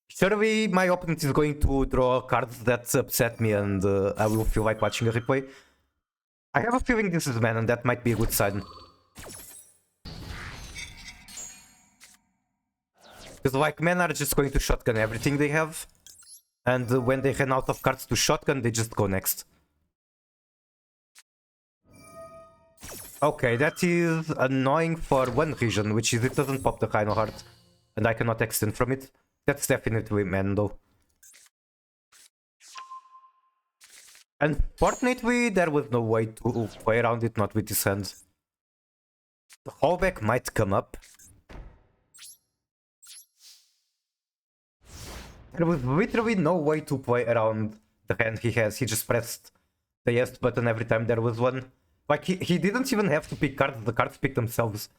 [SPEAKER 1] Surely my opponent is going to draw cards that upset me and I will feel like watching a replay. I have a feeling this is man and that might be a good sign. Because like men are just going to shotgun everything they have. And when they run out of cards to shotgun, they just go next. Okay, that is annoying for one reason, which is it doesn't pop the Rhino Heart. And I cannot extend from it. That's definitely man though. Unfortunately, there was no way to play around it, not with his hand. The holdback might come up. There was literally no way to play around the hand he has. He just pressed the yes button every time there was one. Like, he didn't even have to pick cards, the cards picked themselves.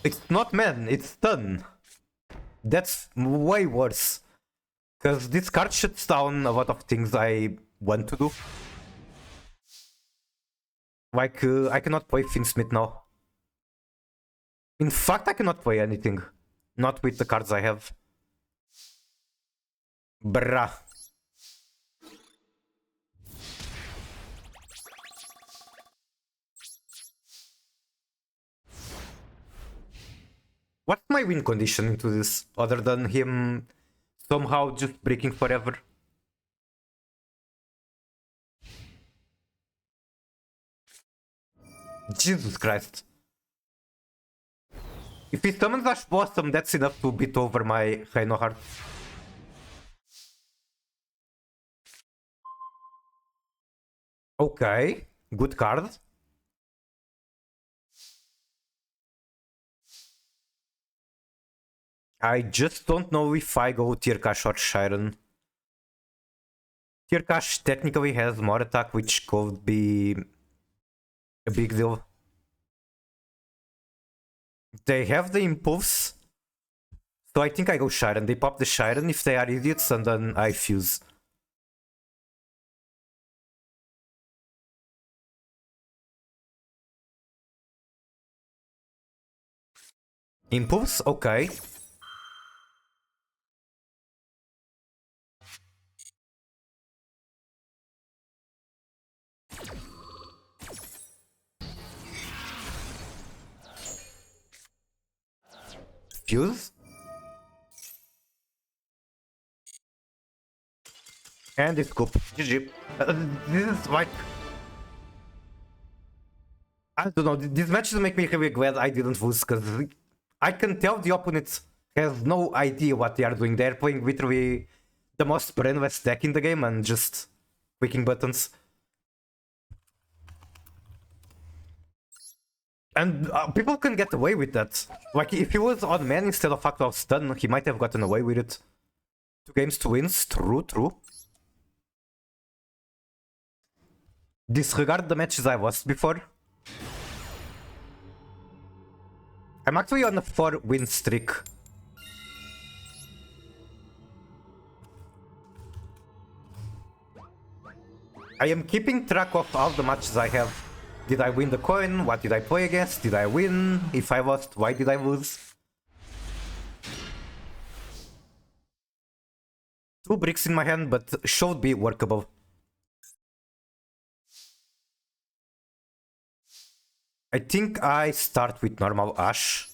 [SPEAKER 1] It's not man, it's stun. That's way worse. Because this card shuts down a lot of things I want to do. Like, I cannot play Finsmith now. In fact, I cannot play anything. Not with the cards I have. Bruh. What's my win condition into this, other than him somehow just breaking forever? Jesus Christ. If he summons Ash Blossom, that's enough to beat over my Rhino Heart. Okay, good card. I just don't know if I go Tearcash or Shiren. Tearcash technically has more attack, which could be a big deal. They have the impulse, so I think I go Shiren. They pop the Shiren if they are idiots, and then I fuse. Impulse? Okay. Fuse? And it's scoop. GG. This is like... I don't know, these matches make me really glad I didn't lose, because I can tell the opponent has no idea what they are doing. They're playing literally the most brainless deck in the game and just clicking buttons. And people can get away with that. Like, if he was on man instead of Factor of Stun, he might have gotten away with it. 2 games, 2 wins. True. Disregard the matches I lost before. I'm actually on a 4-win streak. I am keeping track of all the matches I have. Did I win the coin? What did I play against? Did I win? If I lost, why did I lose? 2 bricks in my hand, but should be workable. I think I start with normal Ash.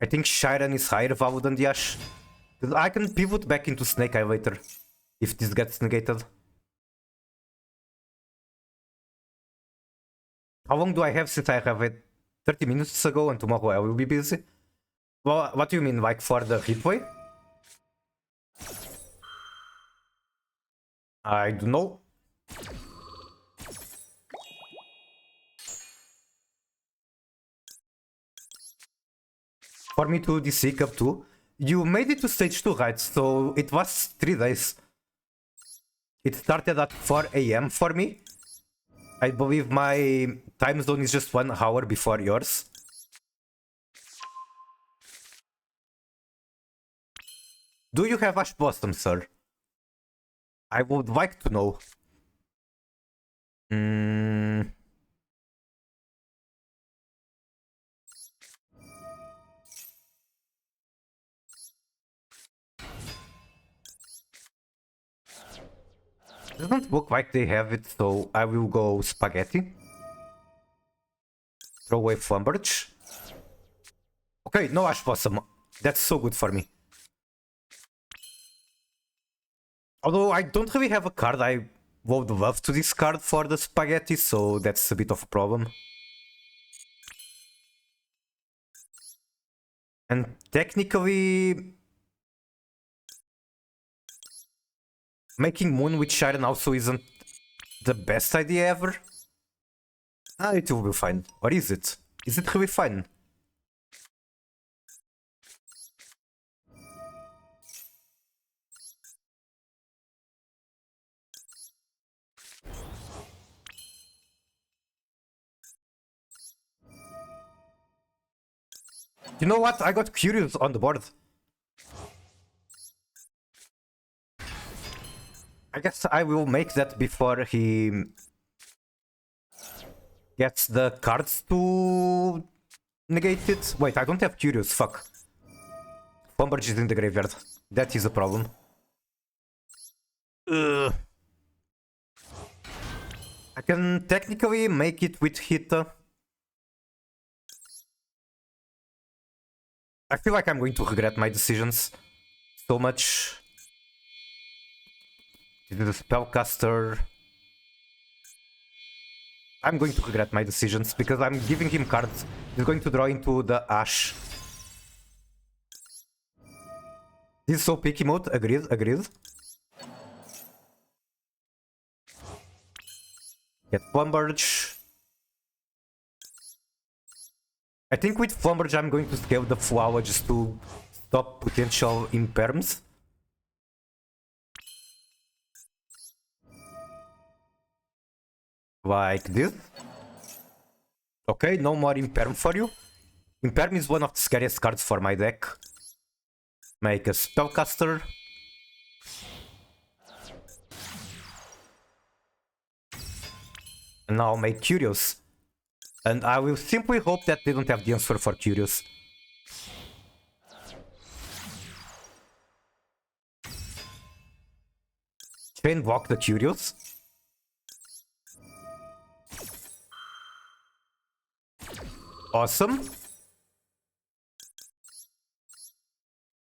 [SPEAKER 1] I think Shiren is higher value than the Ash. Because I can pivot back into Snake Eye later, if this gets negated. How long do I have since I have it? 30 minutes ago, and tomorrow I will be busy? Well, what do you mean, like for the replay? I don't know. For me to DC Cup 2. You made it to stage 2, right? So it was 3 days. It started at 4 AM for me. I believe my time zone is just 1 hour before yours. Do you have Ash Blossom, sir? I would like to know. Doesn't look like they have it, so I will go spaghetti. Throw away Flumberge. Okay, no Ash Blossom. That's so good for me. Although I don't really have a card I would love to discard for the spaghetti, so that's a bit of a problem. And technically, making Moon with Shiren also isn't the best idea ever. It will be fine. Or is it? Is it really fine? You know what? I got curious on the board. I guess I will make that before he gets the cards to negate it. Wait, I don't have curious, fuck. Bombarge is in the graveyard. That is a problem. Ugh. I can technically make it with Hita. I feel like I'm going to regret my decisions so much. This is a spellcaster. I'm going to regret my decisions because I'm giving him cards. He's going to draw into the Ash. This is so picky mode. Agreed, agreed. Get Flumberge. I think with Flumberge I'm going to scale the Flower just to stop potential imperms. Like this. Okay, no more imperm for you. Imperm is one of the scariest cards for my deck. Make a spellcaster. And now make Curious. And I will simply hope that they don't have the answer for Curious. Chain block the Curious. Awesome.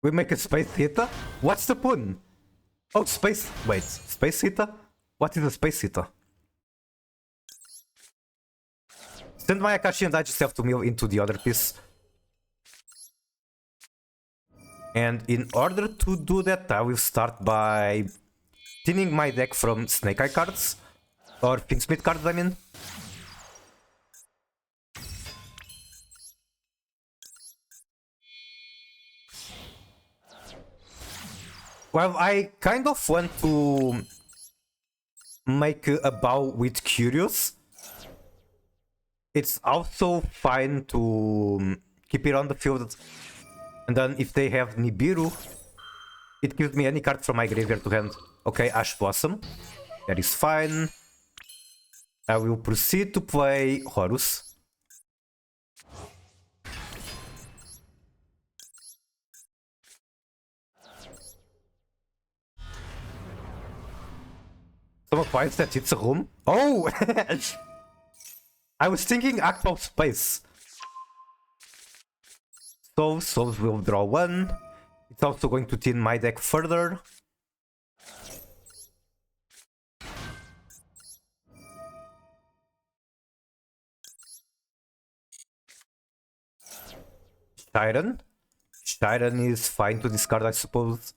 [SPEAKER 1] We make a Space Hitter? What's the pun? Oh, Space... Wait, Space Hitter? What is a Space Hitter? Send my Akashi and I just have to mill into the other piece. And in order to do that, I will start by thinning my deck from Snake Eye cards. Or Finsmith cards, I mean. Well, I kind of want to make a bow with Curious. It's also fine to keep it on the field. And then if they have Nibiru, it gives me any card from my graveyard to hand. Okay, Ash Blossom. That is fine. I will proceed to play Horus. Someone finds that it's a room. Oh! I was thinking Act of Space. So, Souls will draw one. It's also going to thin my deck further. Shiren. Shiren is fine to discard, I suppose.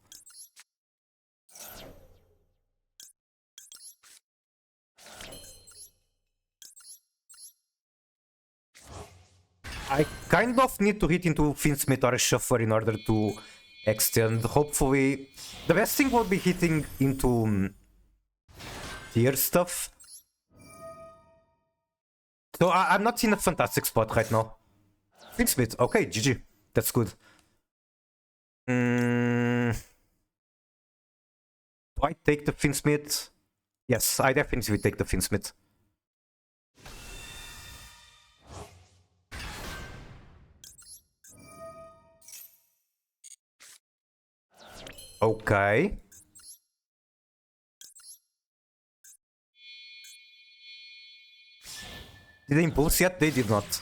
[SPEAKER 1] I kind of need to hit into Finsmith or a Shuffler in order to extend. Hopefully, the best thing will be hitting into tier stuff. So I'm not in a fantastic spot right now. Finsmith, okay, GG. That's good. Do I take the Finsmith? Yes, I definitely take the Finsmith. Okay. Did they impulse yet? They did not.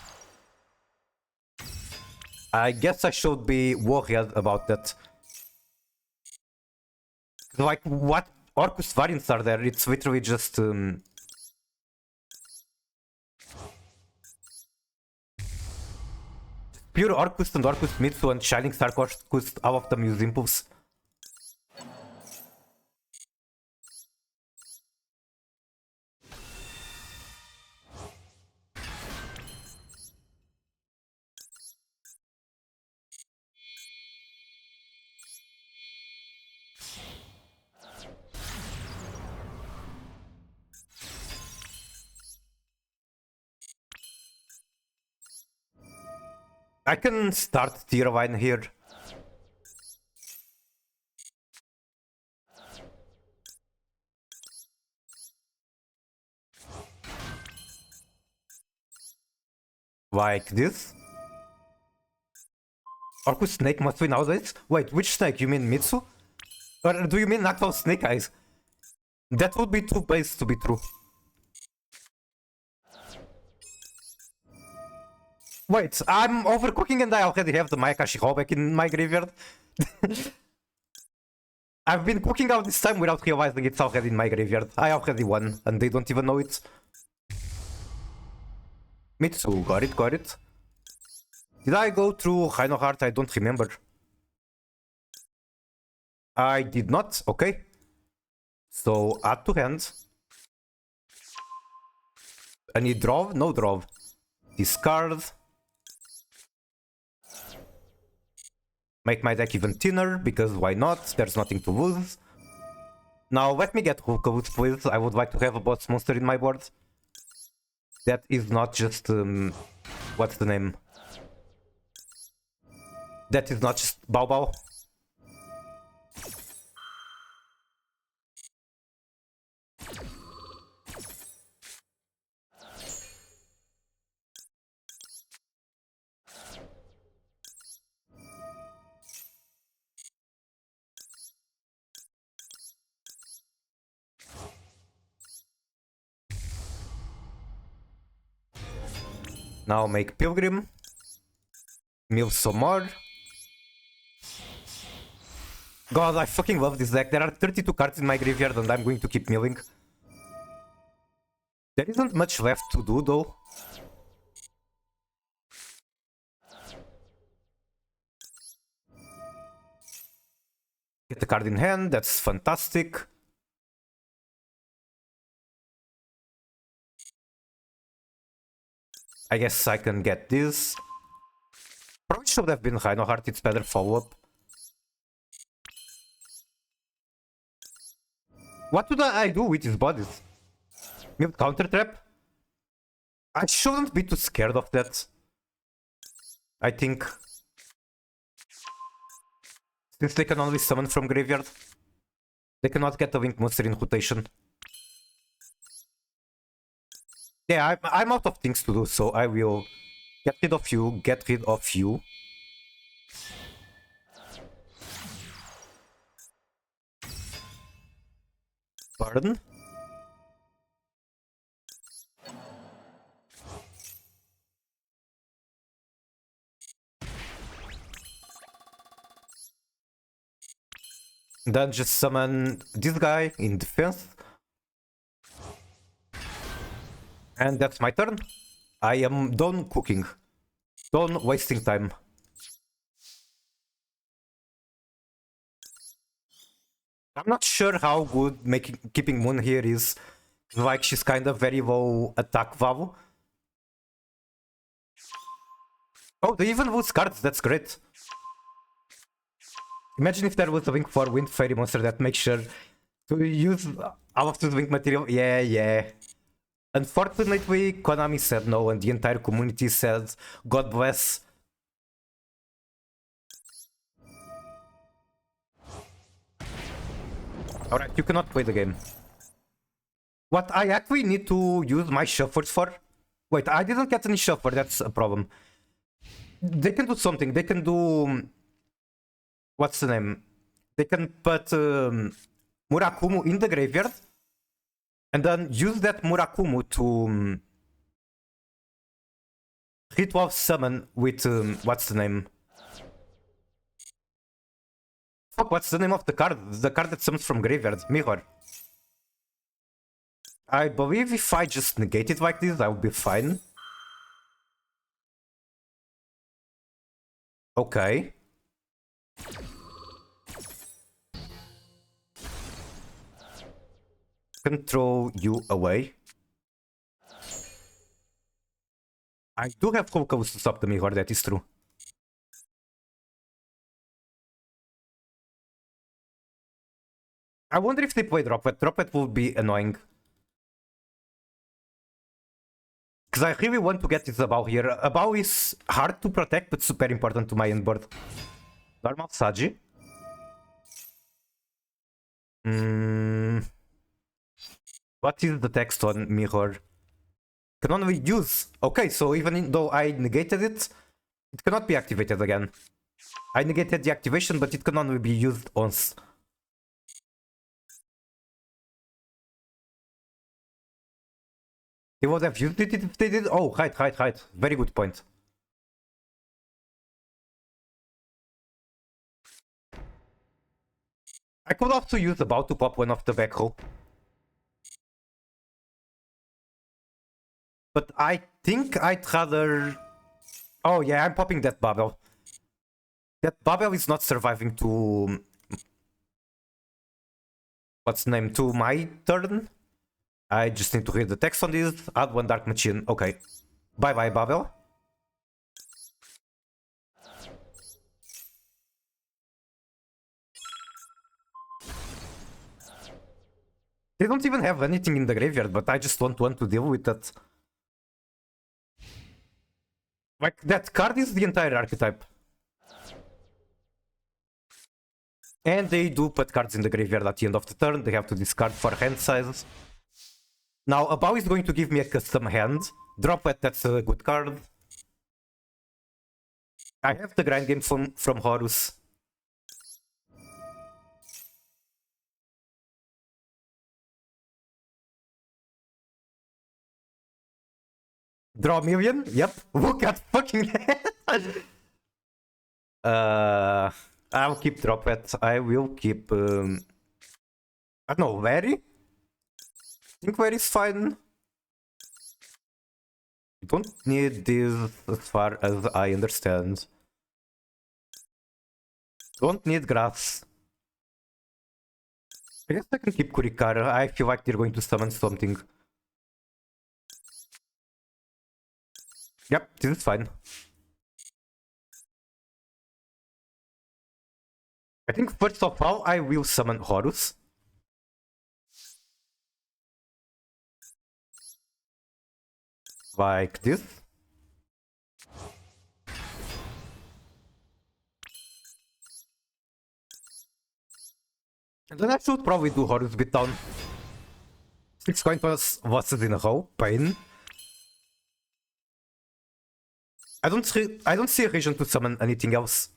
[SPEAKER 1] I guess I should be worried about that. Like, what Orcus variants are there? It's literally just... pure Orcus and Orcus Mitsu and Shining Star Orcus, all of them use Impulse. I can start tier 1 here. Like this. Orcus Snake must be nowadays? Wait, which snake? You mean Mitsu? Or do you mean actual Snake Eyes? That would be too base to be true. Wait, I'm overcooking and I already have the Mayakashi Hallback in my graveyard. I've been cooking out this time without realizing it's already in my graveyard. I already won, and they don't even know it. Mitsu, got it, got it. Did I go through Rhino Heart? I don't remember. I did not, okay. So, add to hand. Any draw? No draw. Discard. Make my deck even thinner, because why not? There's nothing to lose. Now, let me get Hulkaboots, please. I would like to have a boss monster in my board. That is not just... what's the name? That is not just Bao Bao. Now make Pilgrim. Mill some more. God, I fucking love this deck. There are 32 cards in my graveyard and I'm going to keep milling. There isn't much left to do though. Get the card in hand, that's fantastic. I guess I can get this. Probably should have been Rhino Heart, it's better follow-up. What do I do with his bodies? Mute counter trap? I shouldn't be too scared of that. I think. Since they can only summon from graveyard, they cannot get a Link monster in rotation. Yeah, I'm out of things to do, so I will get rid of you, get rid of you. Burn. Then just summon this guy in defense. And that's my turn. I am done cooking. Done wasting time. I'm not sure how good keeping Moon here is. Like, she's kind of very low attack value. Oh, they even lose cards, that's great. Imagine if there was a Wing for Wind Fairy monster that makes sure to use all of the Wing material. Yeah. Unfortunately, Konami said no, and the entire community said, God bless. Alright, you cannot play the game. What I actually need to use my shuffers for? Wait, I didn't get any shuffer, that's a problem. They can do something, they can do... What's the name? They can put Murakumo in the graveyard and then use that Murakumo to ritual summon with what's the name? Fuck, what's the name of the card? The card that summons from graveyard. Mirror. I believe if I just negate it like this, I will be fine. Okay. Can throw you away. I do have Holocaust to stop the mirror, that is true. I wonder if they play Droplet. Droplet will be annoying. Because I really want to get this Abao here. Abao is hard to protect, but super important to my end board. Normal Sagi. What is the text on mirror? Can only use. Okay, so even though I negated it, it cannot be activated again. I negated the activation, but it can only be used once. They would have used it if they did. Oh, right. Very good point. I could also use About to pop one off the back row. But I think I'd rather... Oh yeah, I'm popping that Babel. That Babel is not surviving to... What's the name? To my turn? I just need to read the text on this. Add one Dark Machine. Okay. Bye-bye, Babel. They don't even have anything in the graveyard, but I just don't want to deal with that. Like, that card is the entire archetype. And they do put cards in the graveyard at the end of the turn. They have to discard for hand size. Now, Abao is going to give me a custom hand. Drop it, that's a good card. I have the grind game from Horus. Draw a million? Yep. Look at fucking I'll keep drop it. I will keep I don't know, Very? I think Very is fine. You don't need this as far as I understand. Don't need grass. I guess I can keep Kurikara. I feel like they're going to summon something. Yep, this is fine. I think first of all, I will summon Horus. Like this. And then I should probably do Horus Beatdown. 6 coin losses in a row. Pain. I don't see a reason to summon anything else.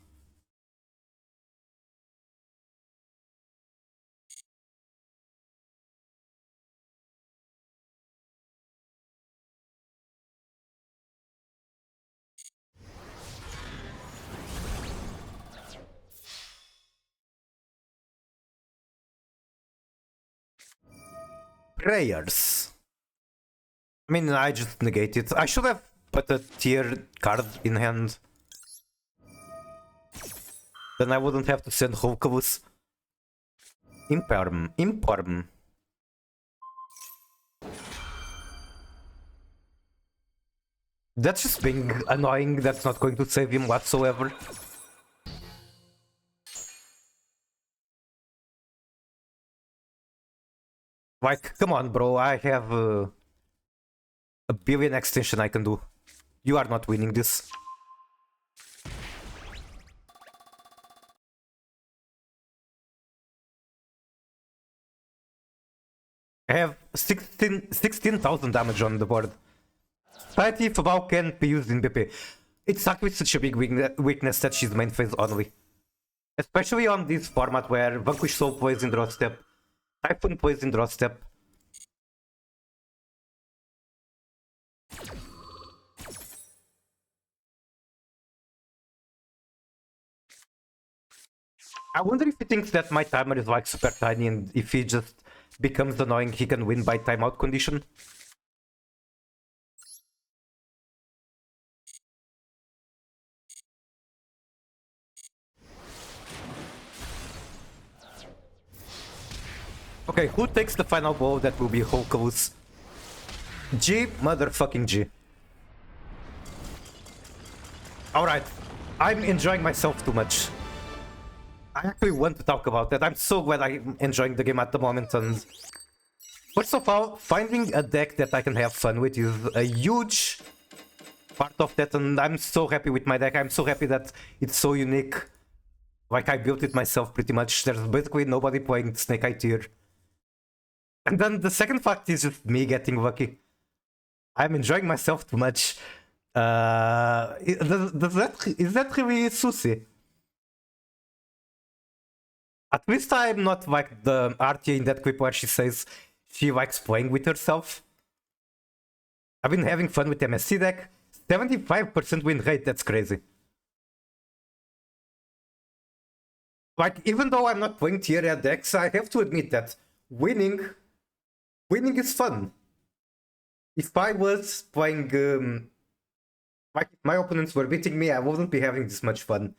[SPEAKER 1] Prayers. I mean, I just negate it. I should have put a tier card in hand. Then I wouldn't have to send Hulkabus. Imperm. That's just being annoying. That's not going to save him whatsoever. Like, come on, bro. I have a billion extension I can do. You are not winning this. I have 16,000 damage on the board. Society Fabao can be used in BP. It's actually such a big weakness that she's main phase only. Especially on this format where Vanquish Soul plays in draw step, Typhoon plays in draw step. I wonder if he thinks that my timer is like super tiny and if he just becomes annoying he can win by timeout condition. Okay, who takes the final blow? That will be Hulkalus. G, motherfucking G. Alright, I'm enjoying myself too much. I actually want to talk about that. I'm so glad I'm enjoying the game at the moment, and first of all, finding a deck that I can have fun with is a huge part of that, and I'm so happy with my deck. I'm so happy that it's so unique. Like, I built it myself pretty much. There's basically nobody playing Snake Eye Tier. And then the second fact is just me getting lucky. I'm enjoying myself too much. Is that really Susie? At least I'm not like the RTA in that clip where she says she likes playing with herself. I've been having fun with MSC deck. 75% win rate, that's crazy. Like, even though I'm not playing tier A decks, I have to admit that winning is fun. If I was playing, like if my opponents were beating me, I wouldn't be having this much fun.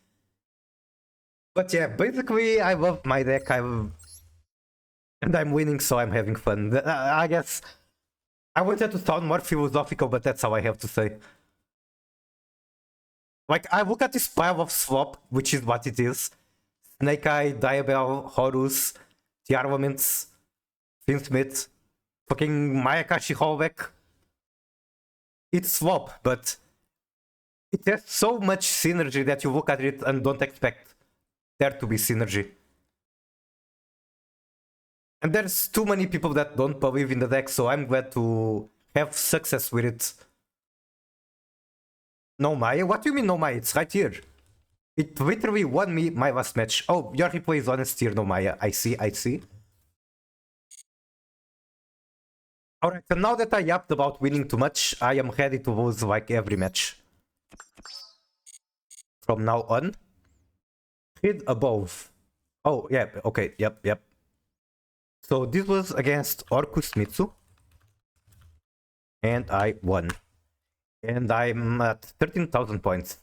[SPEAKER 1] But yeah, basically, I love my deck. And I'm winning, so I'm having fun. I guess I wanted to sound more philosophical, but that's how I have to say. Like, I look at this pile of swap, which is what it is. Snake Eye, Diabell, Horus, Tearlaments, Finsmith, fucking Mayakashi Hallback. It's swap, but it has so much synergy that you look at it and don't expect there to be synergy. And there's too many people that don't believe in the deck, so I'm glad to have success with it. No Maya? What do you mean no Maya? It's right here. It literally won me my last match. Oh, your replay is honest here, no Maya. I see. Alright, so now that I yapped about winning too much, I am ready to lose like every match. From now on. Hit above. Oh, yeah, okay, yep. So this was against Orcus Mitsu. And I won. And I'm at 13,000 points.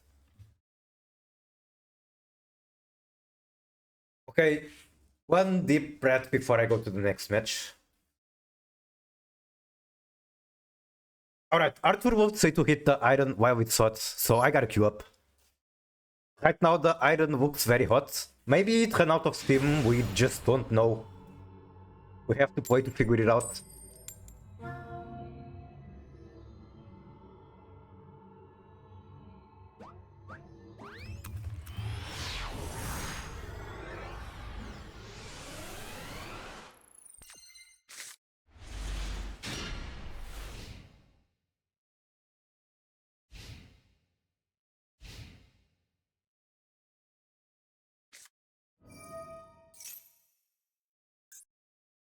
[SPEAKER 1] Okay, one deep breath before I go to the next match. Alright, Arthur will say to hit the iron while it's hot, so I gotta queue up. Right now the iron looks very hot. Maybe it ran out of steam, we just don't know. We have to play to figure it out.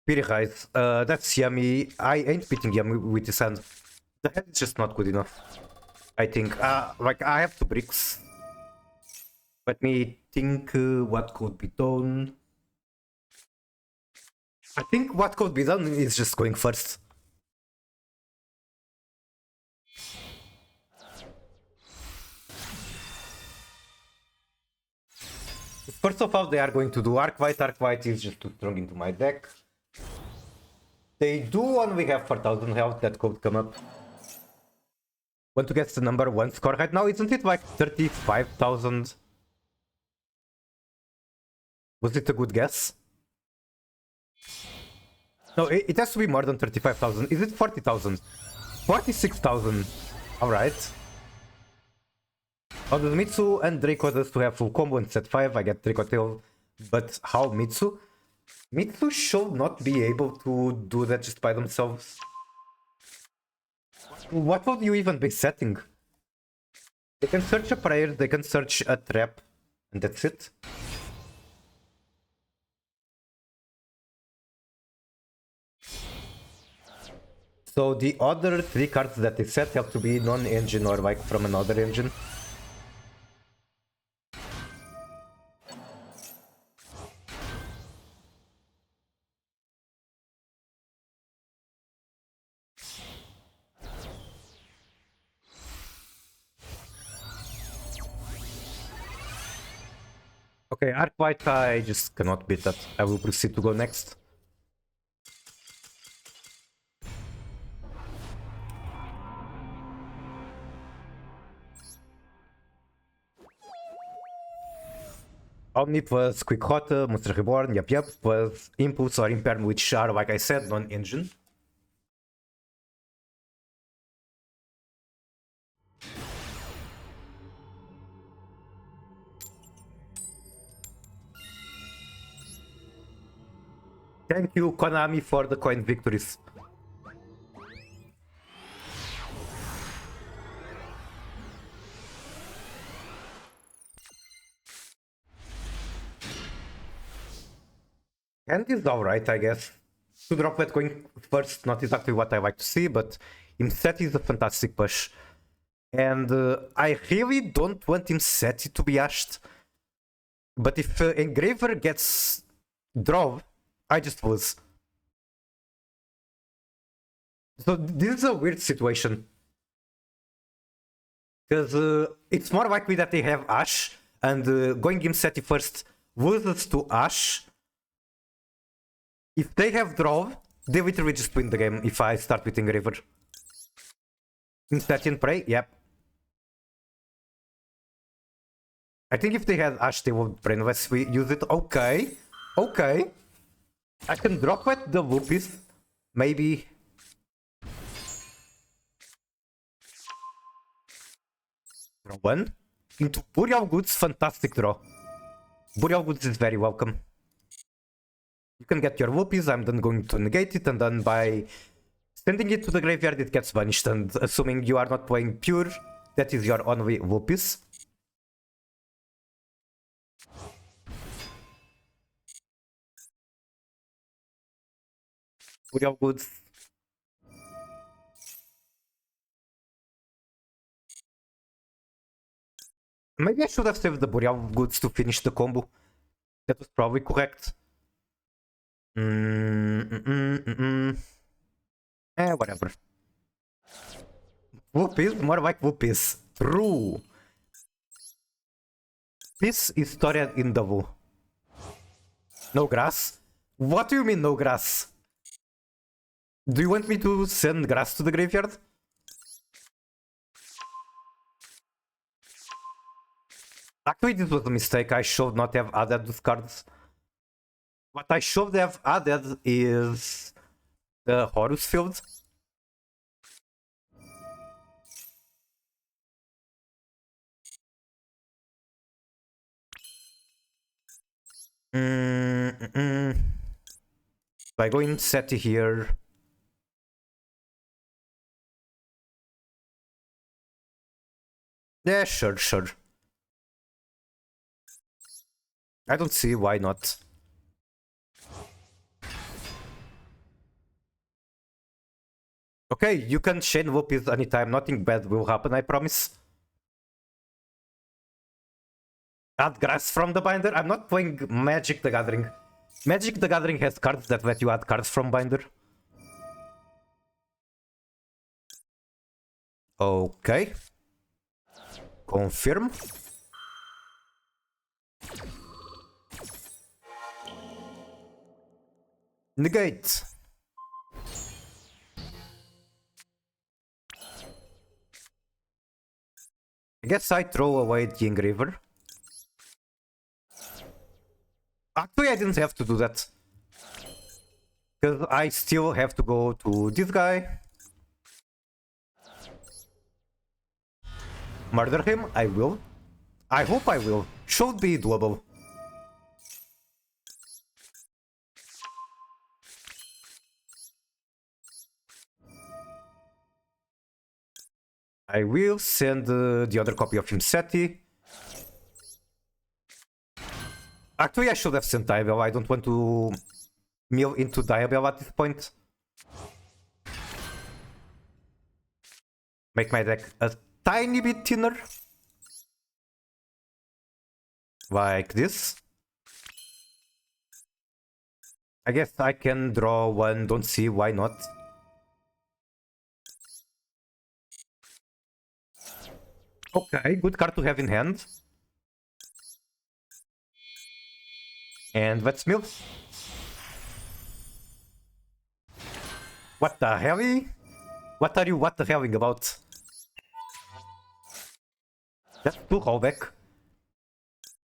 [SPEAKER 1] Pretty guys, that's yummy. I ain't beating yummy with this hand. The hand is just not good enough. I think. Like I have 2 bricks. Let me think what could be done. I think what could be done is just going first. First of all, they are going to do Arclight. Arclight is just too strong into my deck. They do only have 4,000 health, that could come up. Want to get the number 1 score right now? Isn't it like 35,000? Was it a good guess? No, it has to be more than 35,000. Is it 40,000? 46,000. Alright. How does Mitsu and Draco does to have full combo in set 5? I get Draco Tail, but how Mitsu? Mitsu should not be able to do that just by themselves. What would you even be setting? They can search a prayer, they can search a trap, and that's it. So the other 3 cards that they set have to be non-engine or like from another engine. Okay, Arc White, I just cannot beat that. I will proceed to go next. Omni plus Quick Hot, Monster Reborn, yep, plus Impulse or Imperm, which are, like I said, non-engine. Thank you, Konami, for the coin victories. And is alright, I guess. To drop that going first, not exactly what I like to see, but Imseti is a fantastic push. And I really don't want Imseti to be ashed. But if Engraver gets draw, I just lose. So this is a weird situation. Because it's more likely that they have Ash, and going Imseti first loses to Ash. If they have draw, they literally just win the game if I start with Engraver. Imseti and Prey, yep. I think if they had Ash, they would brainless we use it. Okay. Okay. I can drop with the Lupis. Maybe. Draw one. Into Burial Goods, fantastic draw. Burial Goods is very welcome. You can get your Lupis, I'm then going to negate it, and then by sending it to the graveyard, it gets vanished. And assuming you are not playing pure, that is your only Lupis. Burial Goods. Maybe I should have saved the Burial Goods to finish the combo. That was probably correct. Whatever. Whoopies? More like whoopies. True. This is stored in the woo. No grass? What do you mean no grass? Do you want me to send grass to the graveyard? Actually, this was a mistake. I should not have added those cards. What I should have added is the Horus Field. By going Seti here. Yeah, sure. I don't see why not. Okay, you can chain Whoopies anytime. Nothing bad will happen, I promise. Add grass from the binder. I'm not playing Magic the Gathering. Magic the Gathering has cards that let you add cards from binder. Okay. Confirm. Negate. I guess I throw away the Engraver. Actually, I didn't have to do that. Because I still have to go to this guy. Murder him? I will. I hope I will. Should be doable. I will send the other copy of Imseti. Actually, I should have sent Diabel. I don't want to mill into Diabel at this point. Make my deck a tiny bit thinner. Like this. I guess I can draw one, don't see why not. Okay, good card to have in hand. And let's mill. What the hell? What are you what the helling about? That's too rollback.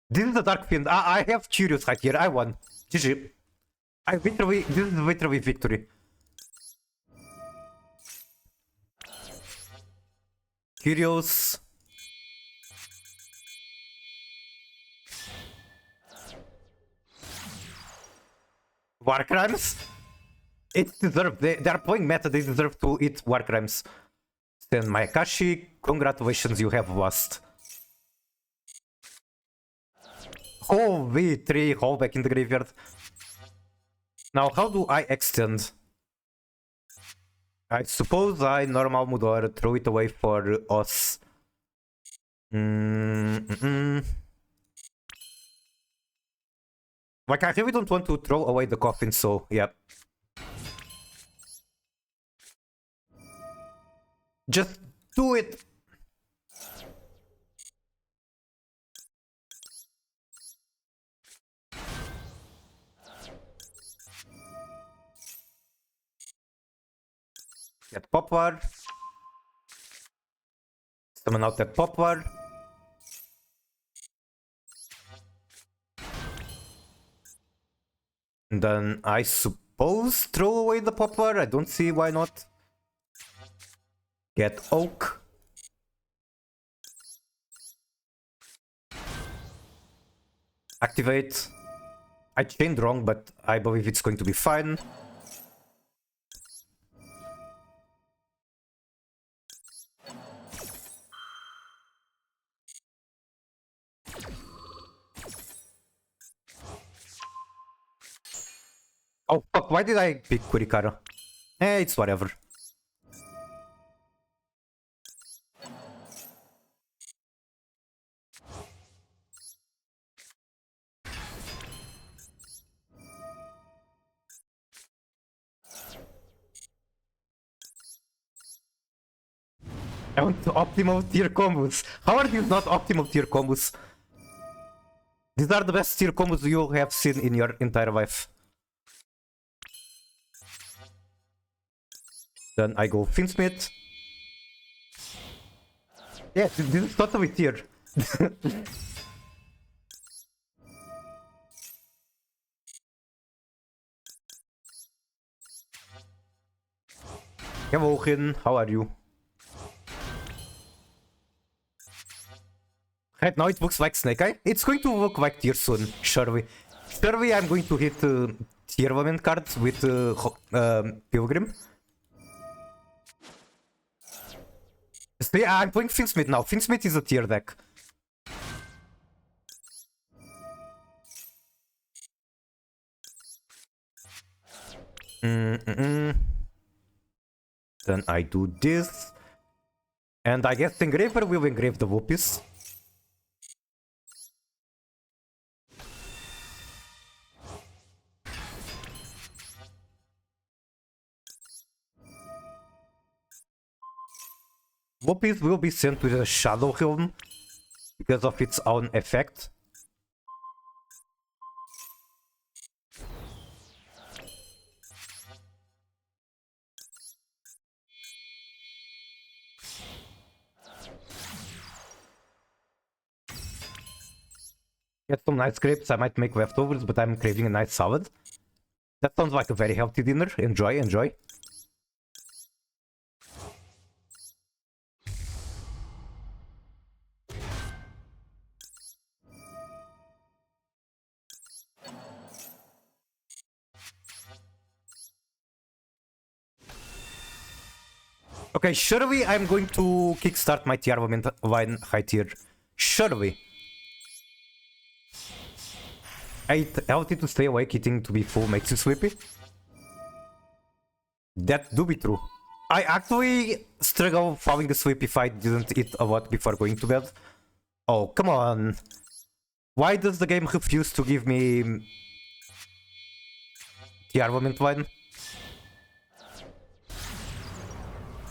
[SPEAKER 1] This is the Dark Fiend. I have Curious right here. I won. GG. This is literally victory. Curious. War Crimes? It's deserved. They are playing meta, they deserve to eat War Crimes. Then Mayakashi, congratulations, you have lost. Holy 3 back in the graveyard. Now, how do I extend? I suppose I normal mode or throw it away for us. Like, I really don't want to throw away the coffin, so yeah. Just do it. Get Poplar. Summon out that Poplar. And then I suppose throw away the Poplar. I don't see why not. Get Oak. Activate. I chained wrong, but I believe it's going to be fine. Oh fuck, why did I pick Kurikara? It's whatever. I want optimal tier combos. How are these not optimal tier combos? These are the best tier combos you have seen in your entire life. Then I go Finsmith. Yes, this is totally tier. Hello, Rin. How are you? Right now it looks like Snake Eye. It's going to look like tier soon, surely. Surely I'm going to hit Tearlaments cards with Pilgrim. See, I'm playing Finsmith now. Finsmith is a tier deck. Then I do this. And I guess the Engraver will engrave the Whoopies. Whoopies will be sent to the Shadow Realm because of its own effect. Get some nice grapes, I might make leftovers, but I'm craving a nice salad. That sounds like a very healthy dinner. Enjoy, enjoy. Okay, surely I'm going to kickstart my Tearlaments Wine high tier. Surely. 8 healthy to stay awake, eating to be full makes you sleepy. That do be true. I actually struggle falling asleep if I didn't eat a lot before going to bed. Oh, come on. Why does the game refuse to give me the armament wine?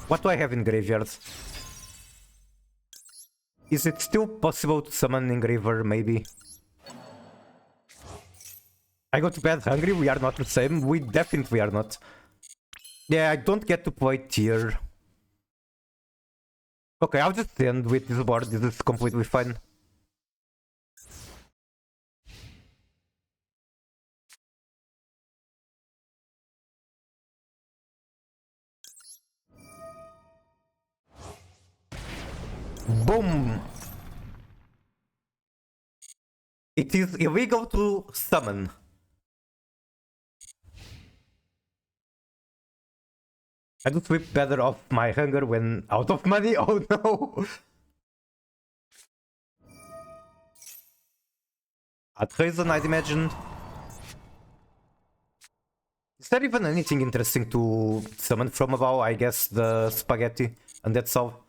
[SPEAKER 1] What do I have in graveyard? Is it still possible to summon Engraver, maybe? I go to bed hungry, we are not the same. We definitely are not. Yeah, I don't get to play tier. Okay, I'll just end with this board, this is completely fine. Boom! It is illegal to summon. I do sleep better off my hunger when out of money. Oh no! At reason, I'd imagine. Is there even anything interesting to summon from above? I guess the spaghetti, and that's all.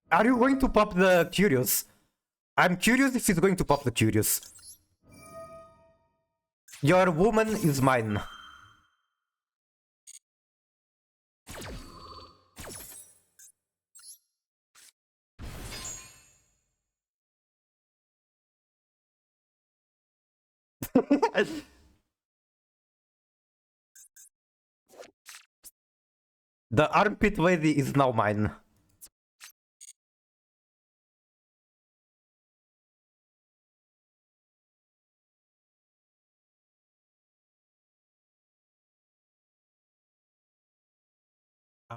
[SPEAKER 1] Are you going to pop the Curious? I'm curious if he's going to pop the Curious. Your woman is mine. The armpit lady is now mine.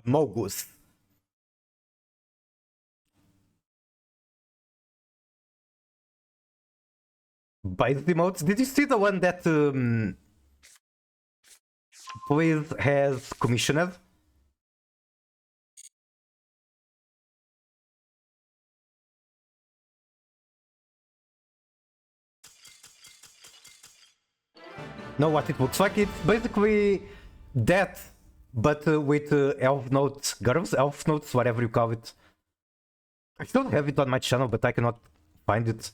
[SPEAKER 1] Mogus. Buys emotes. Did you see the one that Please has commissioned? No, what it looks like? It's basically that, but with elf notes, girls, elf notes, whatever you call it. I still have it on my channel, but I cannot find it.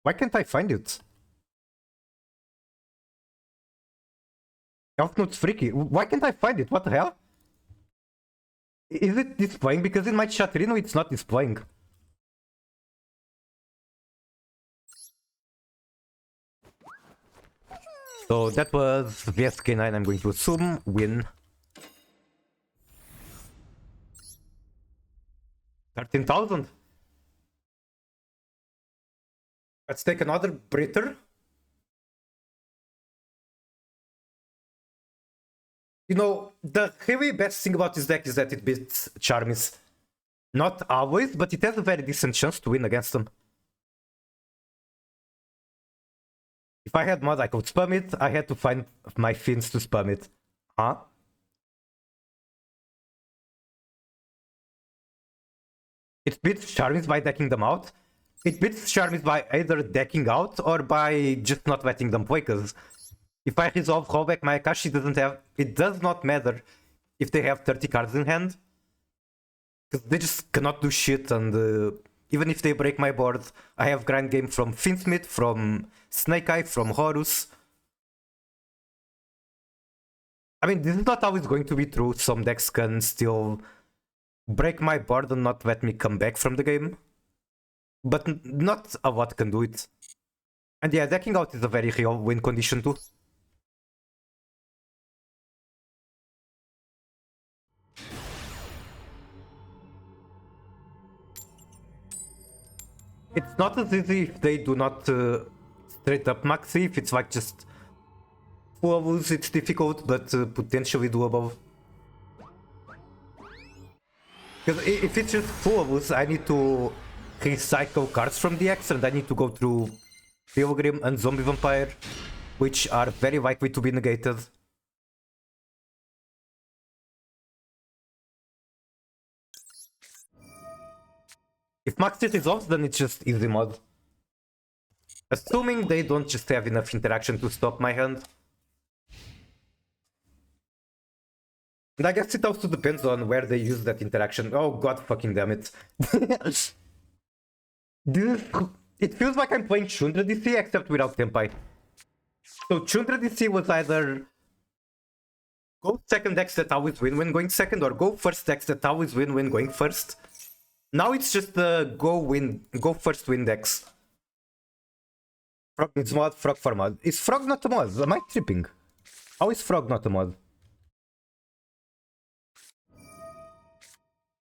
[SPEAKER 1] Why can't I find it? Elf notes freaky. Why can't I find it? What the hell? Is it displaying? Because in my chatrino it's not displaying. So that was VSK9, I'm going to assume, win. 13,000. Let's take another breather. You know, the really best thing about this deck is that it beats Charmis. Not always, but it has a very decent chance to win against them. If I had mod, I could spam it. I had to find my fins to spam it. Huh? It beats Charmis by decking them out. It beats Charmis by either decking out or by just not letting them play, because if I resolve rollback my Akashi doesn't have... It does not matter if they have 30 cards in hand. Because they just cannot do shit, and even if they break my board, I have grind game from Finsmith, from Snake Eye, from Horus. I mean, this is not always going to be true. Some decks can still break my board and not let me come back from the game. But not a lot can do it. And yeah, decking out is a very real win condition too. It's not as easy if they do not straight up maxi. If it's like just full of us, it's difficult, but potentially doable. Because if it's just full of us, I need to recycle cards from the X and I need to go through Pilgrim and Zombie Vampire, which are very likely to be negated. If Maxi resolves, then it's just easy mod. Assuming they don't just have enough interaction to stop my hand. And I guess it also depends on where they use that interaction. Oh god fucking damn it. It feels like I'm playing Chundra DC except without Tempai. So Chundra DC was either go second decks that always win when going second, or go first decks that always win when going first. Now it's just the go first win decks. Frog needs mod, Frog for mod. Is Frog not a mod? Am I tripping? How is Frog not a mod?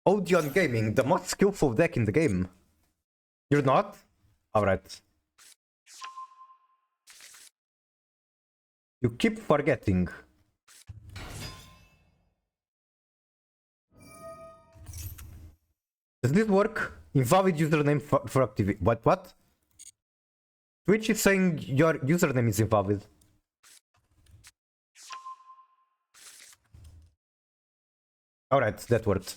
[SPEAKER 1] Odeon Gaming, the most skillful deck in the game. You're not? Alright. You keep forgetting. Does this work? Invalid username for activity. What? Twitch is saying your username is invalid. Alright, that worked.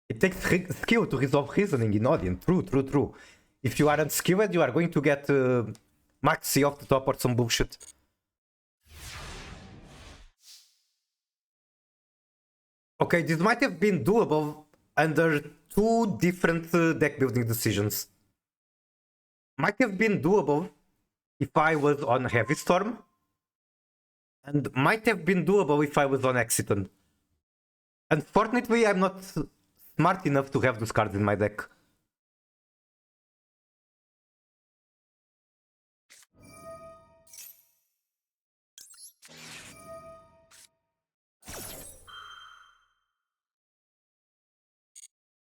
[SPEAKER 1] It takes skill to resolve reasoning in audience. True. If you aren't skilled, you are going to get maxi off the top or some bullshit. Okay, this might have been doable under two different deck building decisions. Might have been doable if I was on Heavy Storm, and might have been doable if I was on Exiton. Unfortunately, I'm not smart enough to have those cards in my deck.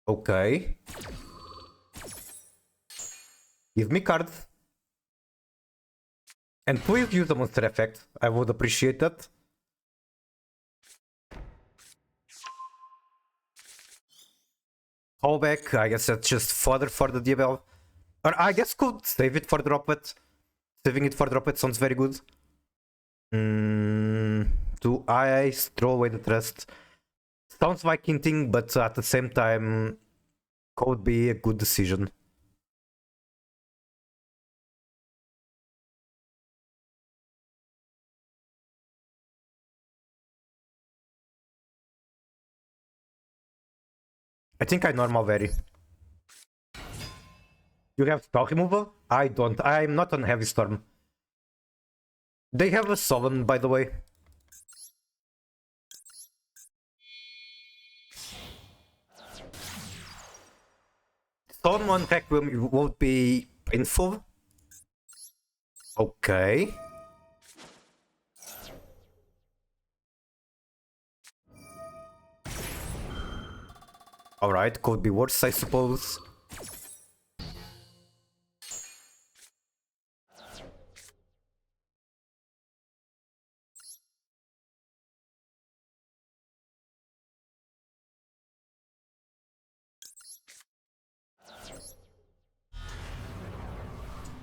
[SPEAKER 1] Okay. Give me cards. And please use a monster effect. I would appreciate that. Callback, I guess that's just fodder for the DBL. Or I guess could save it for Droplet. Saving it for Droplet sounds very good. Do I throw away the trust? Sounds like hinting, but at the same time could be a good decision. I think I normal vary. You have spell removal? I don't. I'm not on Heavy Storm. They have a Sovereign, by the way. Storm on Requiem would be painful. Okay. Alright, could be worse, I suppose.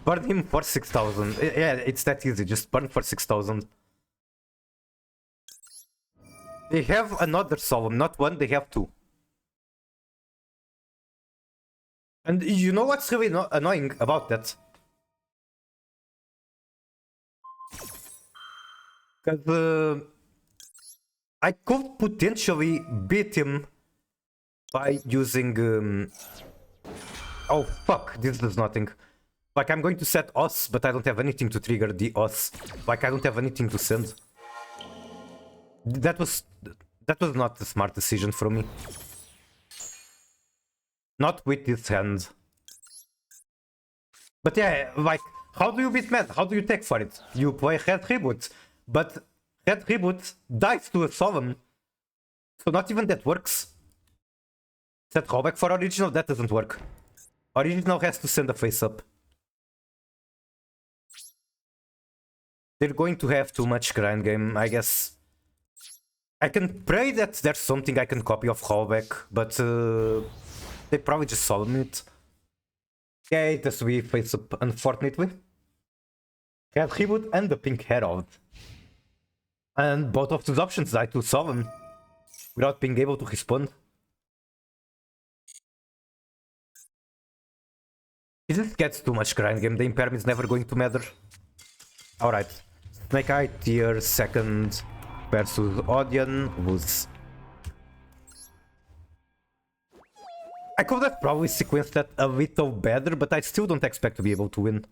[SPEAKER 1] Burn him for 6,000. Yeah, it's that easy. Just burn for 6,000. They have another Solemn, not one, they have two. And you know what's really annoying about that? Because I could potentially beat him by using... Oh fuck, this does nothing. Like, I'm going to set Os, but I don't have anything to trigger the Os. Like, I don't have anything to send. That was not a smart decision from me. Not with this hand. But yeah, like, how do you beat Mad? How do you take for it? You play Red Reboot, but Red Reboot dies to a Solemn. So not even that works. Set callback for original, that doesn't work. Origin now has to send a face up. They're going to have too much grind game, I guess. I can pray that there's something I can copy of Hallback, but they probably just solved it. Yeah, it has to be face up, unfortunately. Have Reboot and the Pink Herald. And both of those options die to Sovereign without being able to respond. It just gets too much grind game, the Impairment is never going to matter. Alright. Snake Eye tier second versus Odeon was... I could have probably sequenced that a little better, but I still don't expect to be able to win.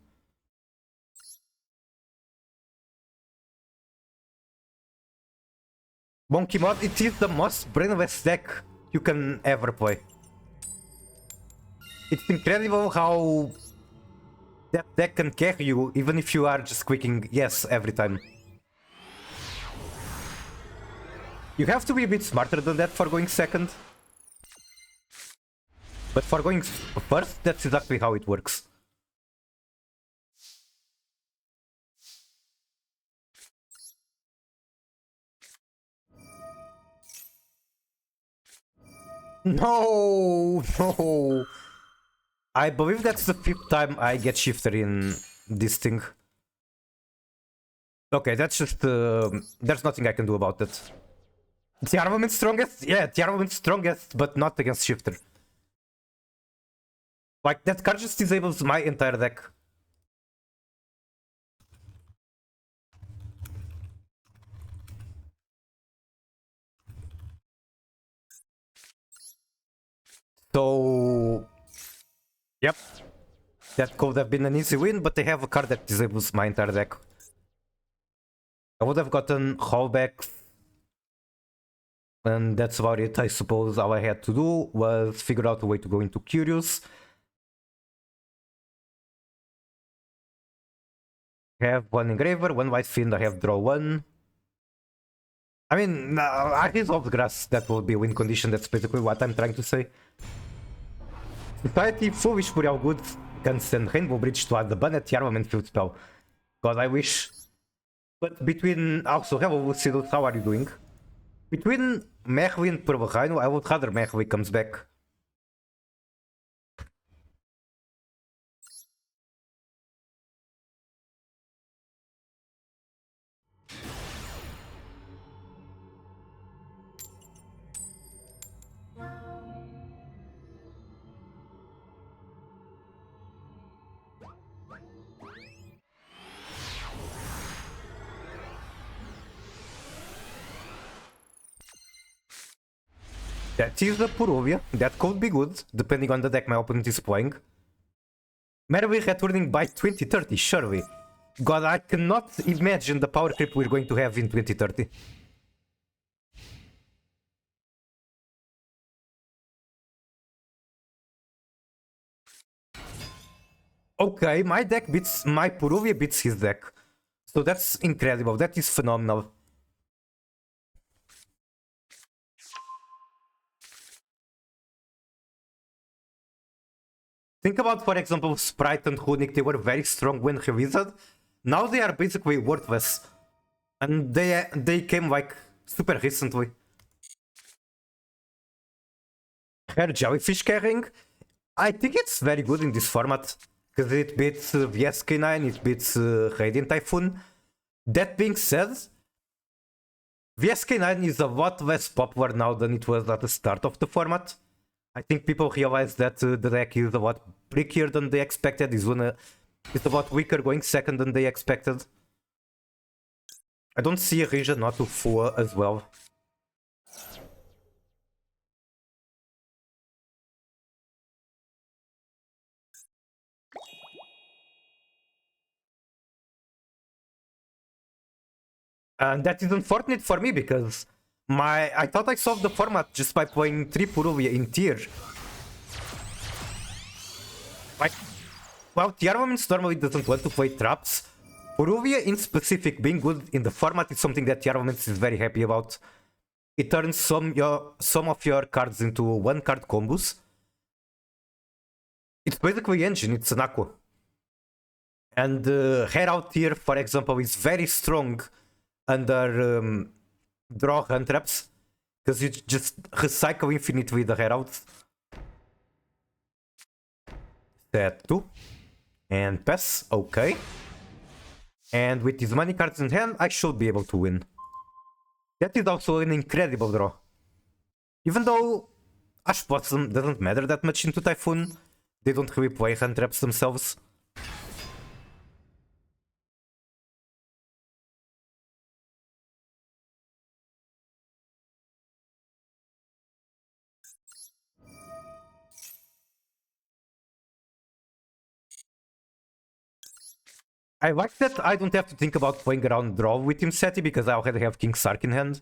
[SPEAKER 1] Monkey Mod, it is the most brainless deck you can ever play. It's incredible how that deck can carry you, even if you are just clicking yes every time. You have to be a bit smarter than that for going second. But for going first, that's exactly how it works. No, no. I believe that's the 5th time I get shifter in this thing. Okay, that's just... there's nothing I can do about it. Tearlaments strongest? Yeah, Tearlaments strongest, but not against shifter. Like, that card just disables my entire deck. So... Yep. That could have been an easy win, but they have a card that disables my entire deck. I would have gotten Hallbacks. And that's about it, I suppose. All I had to do was figure out a way to go into Curious. I have one Engraver, one White Fiend, I have draw one. I mean, I resolved Grass, that would be a win condition, that's basically what I'm trying to say. Society Foolish for how good can send Rainbow Bridge to add the Bannet Tearlaments Field spell. God, I wish. But between... Also, hello Lucidus, how are you doing? Between Mehwi and Purple Rhino, I would rather Mehwi comes back. That is the Purovia. That could be good, depending on the deck my opponent is playing. Merely returning by 2030, surely. God, I cannot imagine the power creep we're going to have in 2030. Okay, my deck beats... My Purovia beats his deck. So that's incredible, that is phenomenal. Think about, for example, Sprite and Runic, they were very strong when released. Now they are basically worthless. And they came like super recently. Hair Jellyfish carrying? I think it's very good in this format. Because it beats VSK9, it beats Radiant Typhoon. That being said, VSK9 is a lot less popular now than it was at the start of the format. I think people realize that the deck is a lot trickier than they expected. It's a lot weaker going second than they expected. I don't see a reason not to fool as well. And that is unfortunate for me because I thought I solved the format just by playing 3 Purovia in tier. Like, well, Tearlaments normally doesn't want to play traps. Purovia in specific being good in the format is something that Tearlaments is very happy about. It turns some of your cards into 1-card combos. It's basically engine, it's an aqua. And Hair Out here, for example, is very strong under draw hand traps. Because you just recycle infinitely the Hair Out. Set 2. And pass, okay. And with these money cards in hand, I should be able to win. That is also an incredible draw. Even though Ash Blossom doesn't matter that much into Typhoon, they don't really play hand traps themselves. I like that I don't have to think about playing around draw with Imseti because I already have King Sark in hand.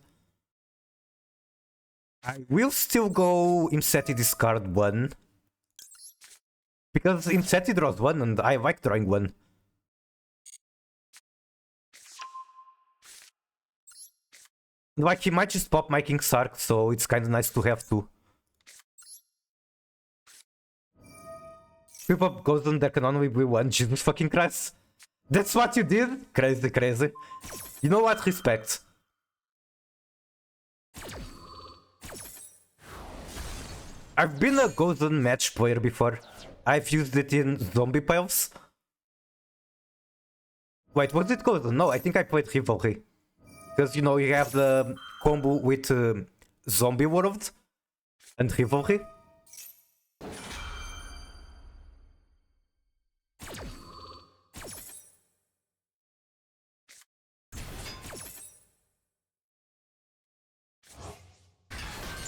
[SPEAKER 1] I will still go Imseti discard 1. Because Imseti draws 1 and I like drawing 1. Like, he might just pop my King Sark, so it's kinda nice to have 2. Flip up goes on, there can only be 1, Jesus fucking Christ. That's what you did? Crazy, crazy. You know what? Respect. I've been a Golden match player before. I've used it in zombie piles. Wait, was it Golden? No, I think I played Rivalry. Because, you know, you have the combo with Zombie World and Rivalry.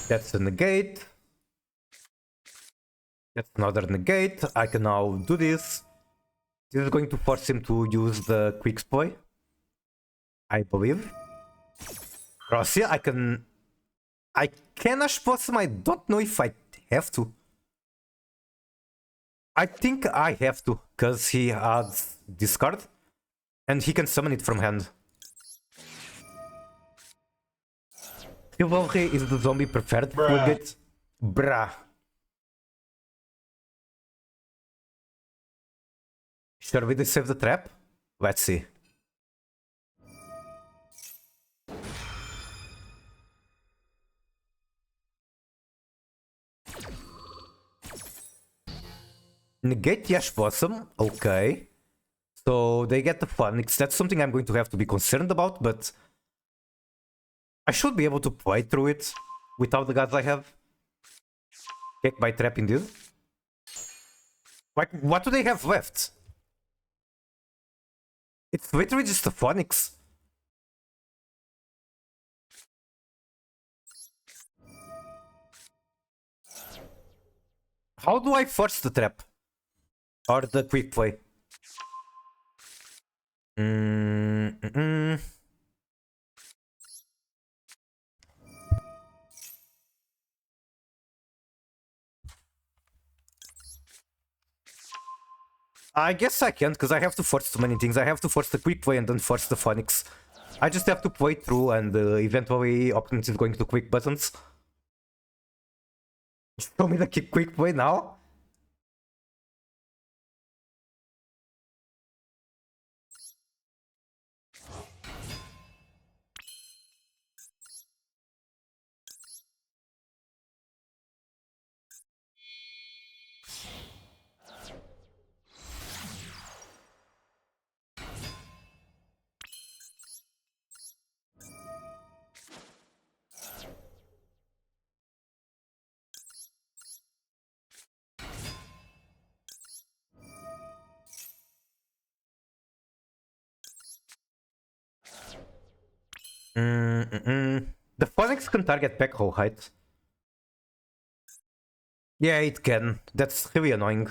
[SPEAKER 1] That's a negate. That's another negate. I can now do this. This is going to force him to use the quick spoil, I believe. Russia, I can Ash Blossom. I don't know if I have to. I think I have to, because he has discard. And he can summon it from hand. Rivalry is the zombie preferred. We'll get... Bruh. Sure, we just save the trap? Let's see. Negate Yash Blossom, okay. So they get the Phoenix. That's something I'm going to have to be concerned about, but I should be able to play through it without the gods I have. Get by trap indeed. Like, what do they have left? It's literally just a Phoenix. How do I force the trap? Or the quick play? I guess I can't, because I have to force too many things. I have to force the quick play and then force the Phoenix. I just have to play through, and eventually opponent is going to quick buttons. Show me the quick play now. The Phoenix can target Peckhole height. Yeah, it can. That's really annoying.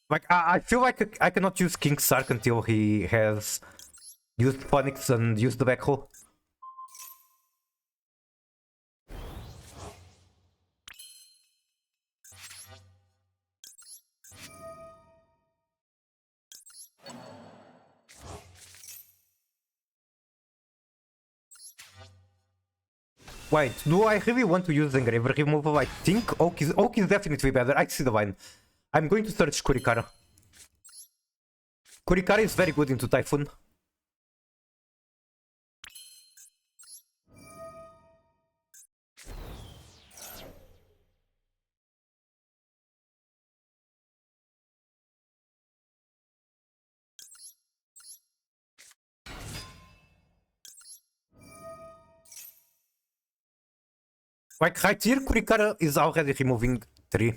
[SPEAKER 1] Like, I feel like I cannot use King Sark until he has used Phoenix and used the Peckhole. Wait, do I really want to use Engraver removal? I think Oak is definitely better. I see the vine. I'm going to search Kurikara. Kurikara is very good into Typhoon. Like right here, Kurikara is already removing 3.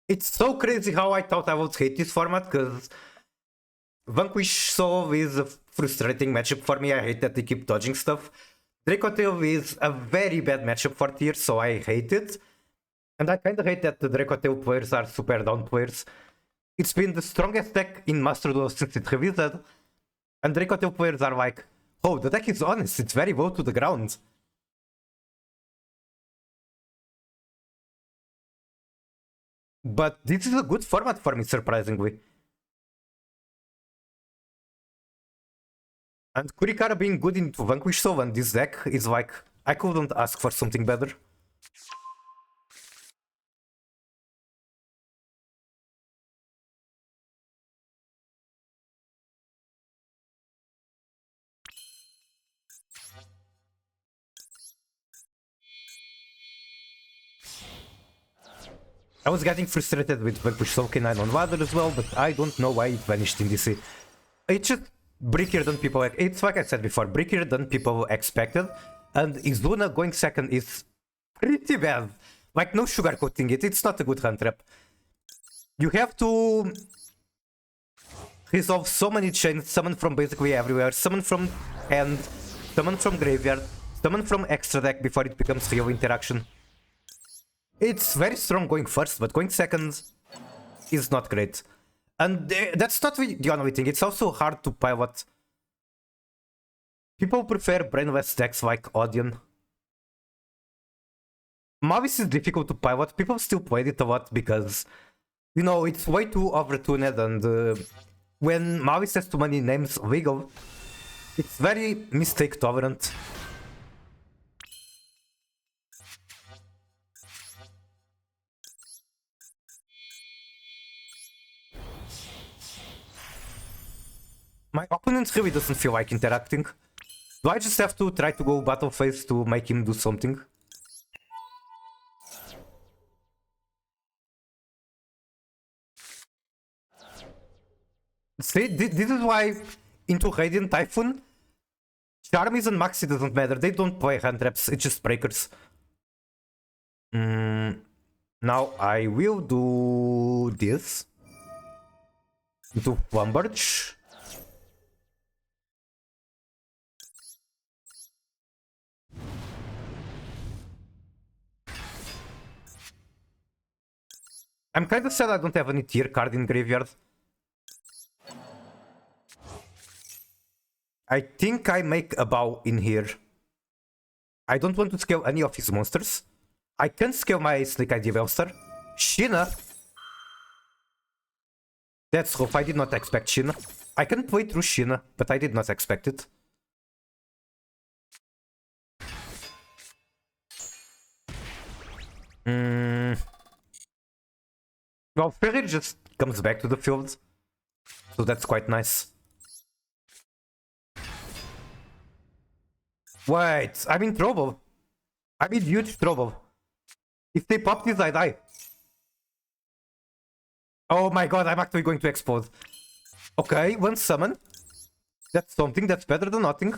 [SPEAKER 1] It's so crazy how I thought I would hate this format, because Vanquish Soul is a frustrating matchup for me. I hate that they keep dodging stuff. Dracotail is a very bad matchup for tier, so I hate it. And I kinda hate that the Dracotail players are super down players. It's been the strongest deck in Master Duel since it revised, and Dracotail players are like, oh, the deck is honest, it's very low to the ground. But this is a good format for me, surprisingly. And Kurikara being good into Vanquish Soul and this deck is like, I couldn't ask for something better. I was getting frustrated with Vanquish Soul K9 on Water as well, but I don't know why it vanished in DC. It's just brickier than people... It's like I said before, brickier than people expected. And Izuna going second is pretty bad. Like, no sugarcoating it, it's not a good hand trap. You have to resolve so many chains, summon from basically everywhere, summon from hand, summon from graveyard, summon from extra deck before it becomes real interaction. It's very strong going first, but going second is not great. And that's not the only thing, it's also hard to pilot. People prefer brainless decks like Odeon. Mavis is difficult to pilot, people still played it a lot because, you know, it's way too overtuned, and when Mavis has too many names legal, it's very mistake tolerant. My opponent really doesn't feel like interacting. Do I just have to try to go battle phase to make him do something? See, this is why into Radiant Typhoon, Charmies and Maxi doesn't matter. They don't play hand traps, it's just breakers. Now I will do this. Into Lumberge. I'm kinda sad I don't have any tier card in graveyard. I think I make a bow in here. I don't want to scale any of his monsters. I can scale my Snake ID Bellstar. Sheena. That's rough, I did not expect Sheena. I can play through Sheena, but I did not expect it. Well, Ferry just comes back to the field, so that's quite nice. Wait, I'm in trouble. I'm in huge trouble. If they pop this, I die. Oh my god, I'm actually going to explode. Okay, one summon. That's something, that's better than nothing.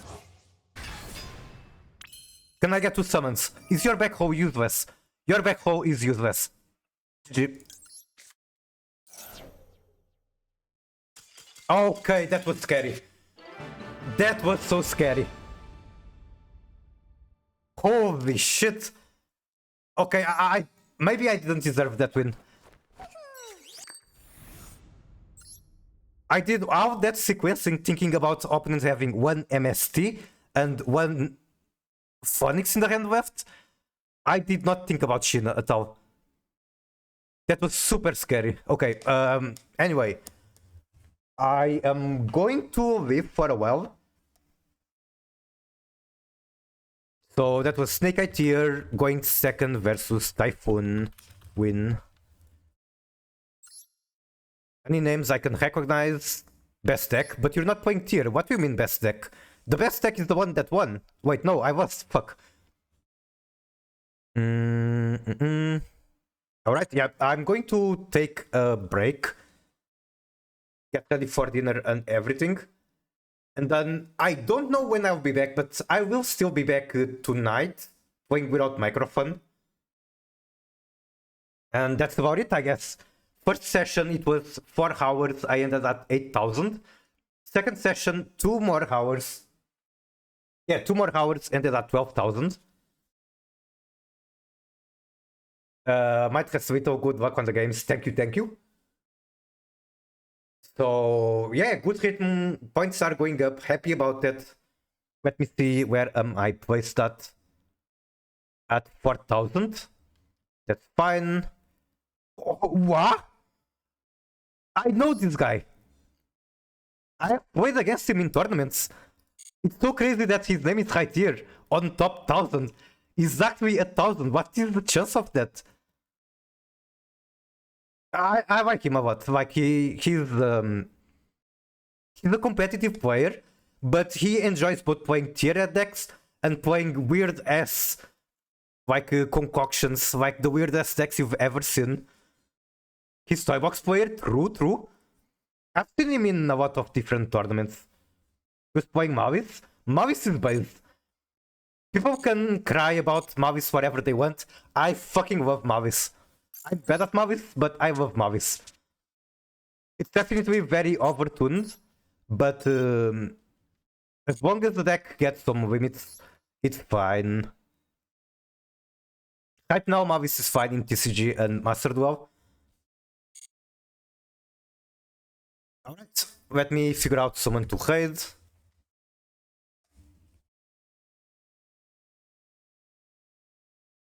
[SPEAKER 1] Can I get 2 summons? Is your backhoe useless? Your backhoe is useless. GG. Okay, that was scary. That was so scary. Holy shit. Okay, maybe I didn't deserve that win. I did all that sequencing thinking about opponents having 1 MST and 1 Phoenix in the hand left. I did not think about Shin at all. That was super scary. Okay, anyway. I am going to leave for a while. So that was Snake Eye tier going second versus Typhoon win. Any names I can recognize? Best deck, but you're not playing tier. What do you mean best deck? The best deck is the one that won. Wait, no, I was. Fuck. Alright, yeah, I'm going to take a break. Get ready for dinner and everything. And then I don't know when I'll be back, but I will still be back tonight, playing without microphone. And that's about it, I guess. First session, it was 4 hours. I ended at 8,000. Second session, 2 more hours. Yeah, 2 more hours, ended at 12,000. Might have Svito, good luck on the games. Thank you, thank you. So, yeah, good rhythm. Points are going up. Happy about that. Let me see where I placed that. At 4,000. That's fine. Oh, what? I know this guy. I have played against him in tournaments. It's so crazy that his name is right here on top 1,000. Exactly 1,000. What is the chance of that? I like him a lot. Like he's a competitive player, but he enjoys both playing tier decks and playing weird ass like concoctions, like the weirdest decks you've ever seen. He's toy box player, true. I've seen him in a lot of different tournaments. He was playing Mavis. Mavis is base. People can cry about Mavis whatever they want. I fucking love Mavis. I'm bad at Mavis, but I love Mavis. It's definitely very overtuned, but as long as the deck gets some limits, it's fine. Right now, Mavis is fine in TCG and Master Duel. Alright, let me figure out someone to raid.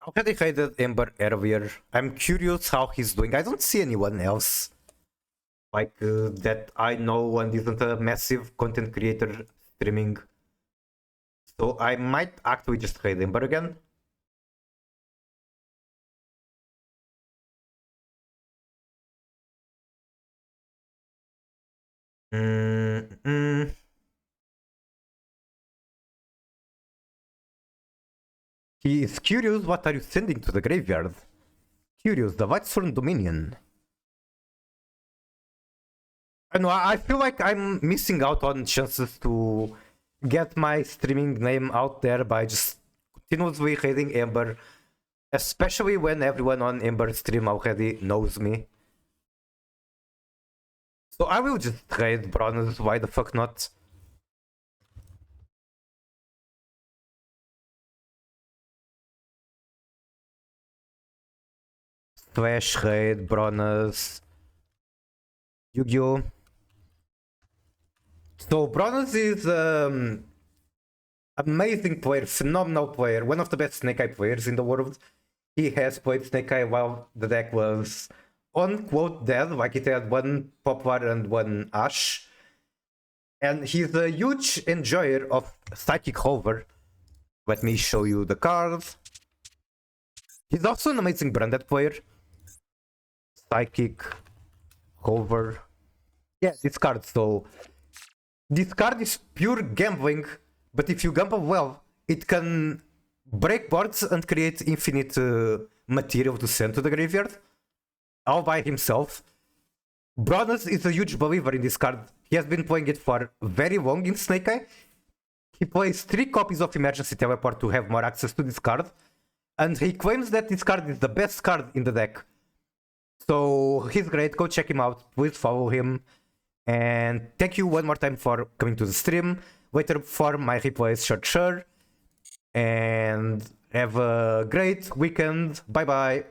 [SPEAKER 1] I already raided Ember earlier. I'm curious how he's doing. I don't see anyone else like that I know and isn't a massive content creator streaming. So I might actually just raid Ember again. He is curious, what are you sending to the graveyard? Curious, the Whitestone Dominion. I know, I feel like I'm missing out on chances to get my streaming name out there by just continuously raiding Ember. Especially when everyone on Ember stream already knows me. So I will just trade bronze, why the fuck not? Slash raid, bronze. Yu-Gi-Oh! So bronze is amazing player, phenomenal player, one of the best Snake Eye players in the world. He has played Snake Eye while the deck was unquote dead, like it had one Poplar and one Ash. And he's a huge enjoyer of Psychic Hover. Let me show you the card. He's also an amazing branded player. Psychic Hover. Yeah, this card, so this card is pure gambling, but if you gamble well, it can break boards and create infinite material to send to the graveyard, all by himself. Bronus is a huge believer in this card. He has been playing it for very long in Snake Eye. He plays 3 copies of Emergency Teleport to have more access to this card, and he claims that this card is the best card in the deck. So he's great, go check him out, please follow him. And thank you one more time for coming to the stream. Later for my replays, sure. And have a great weekend. Bye bye.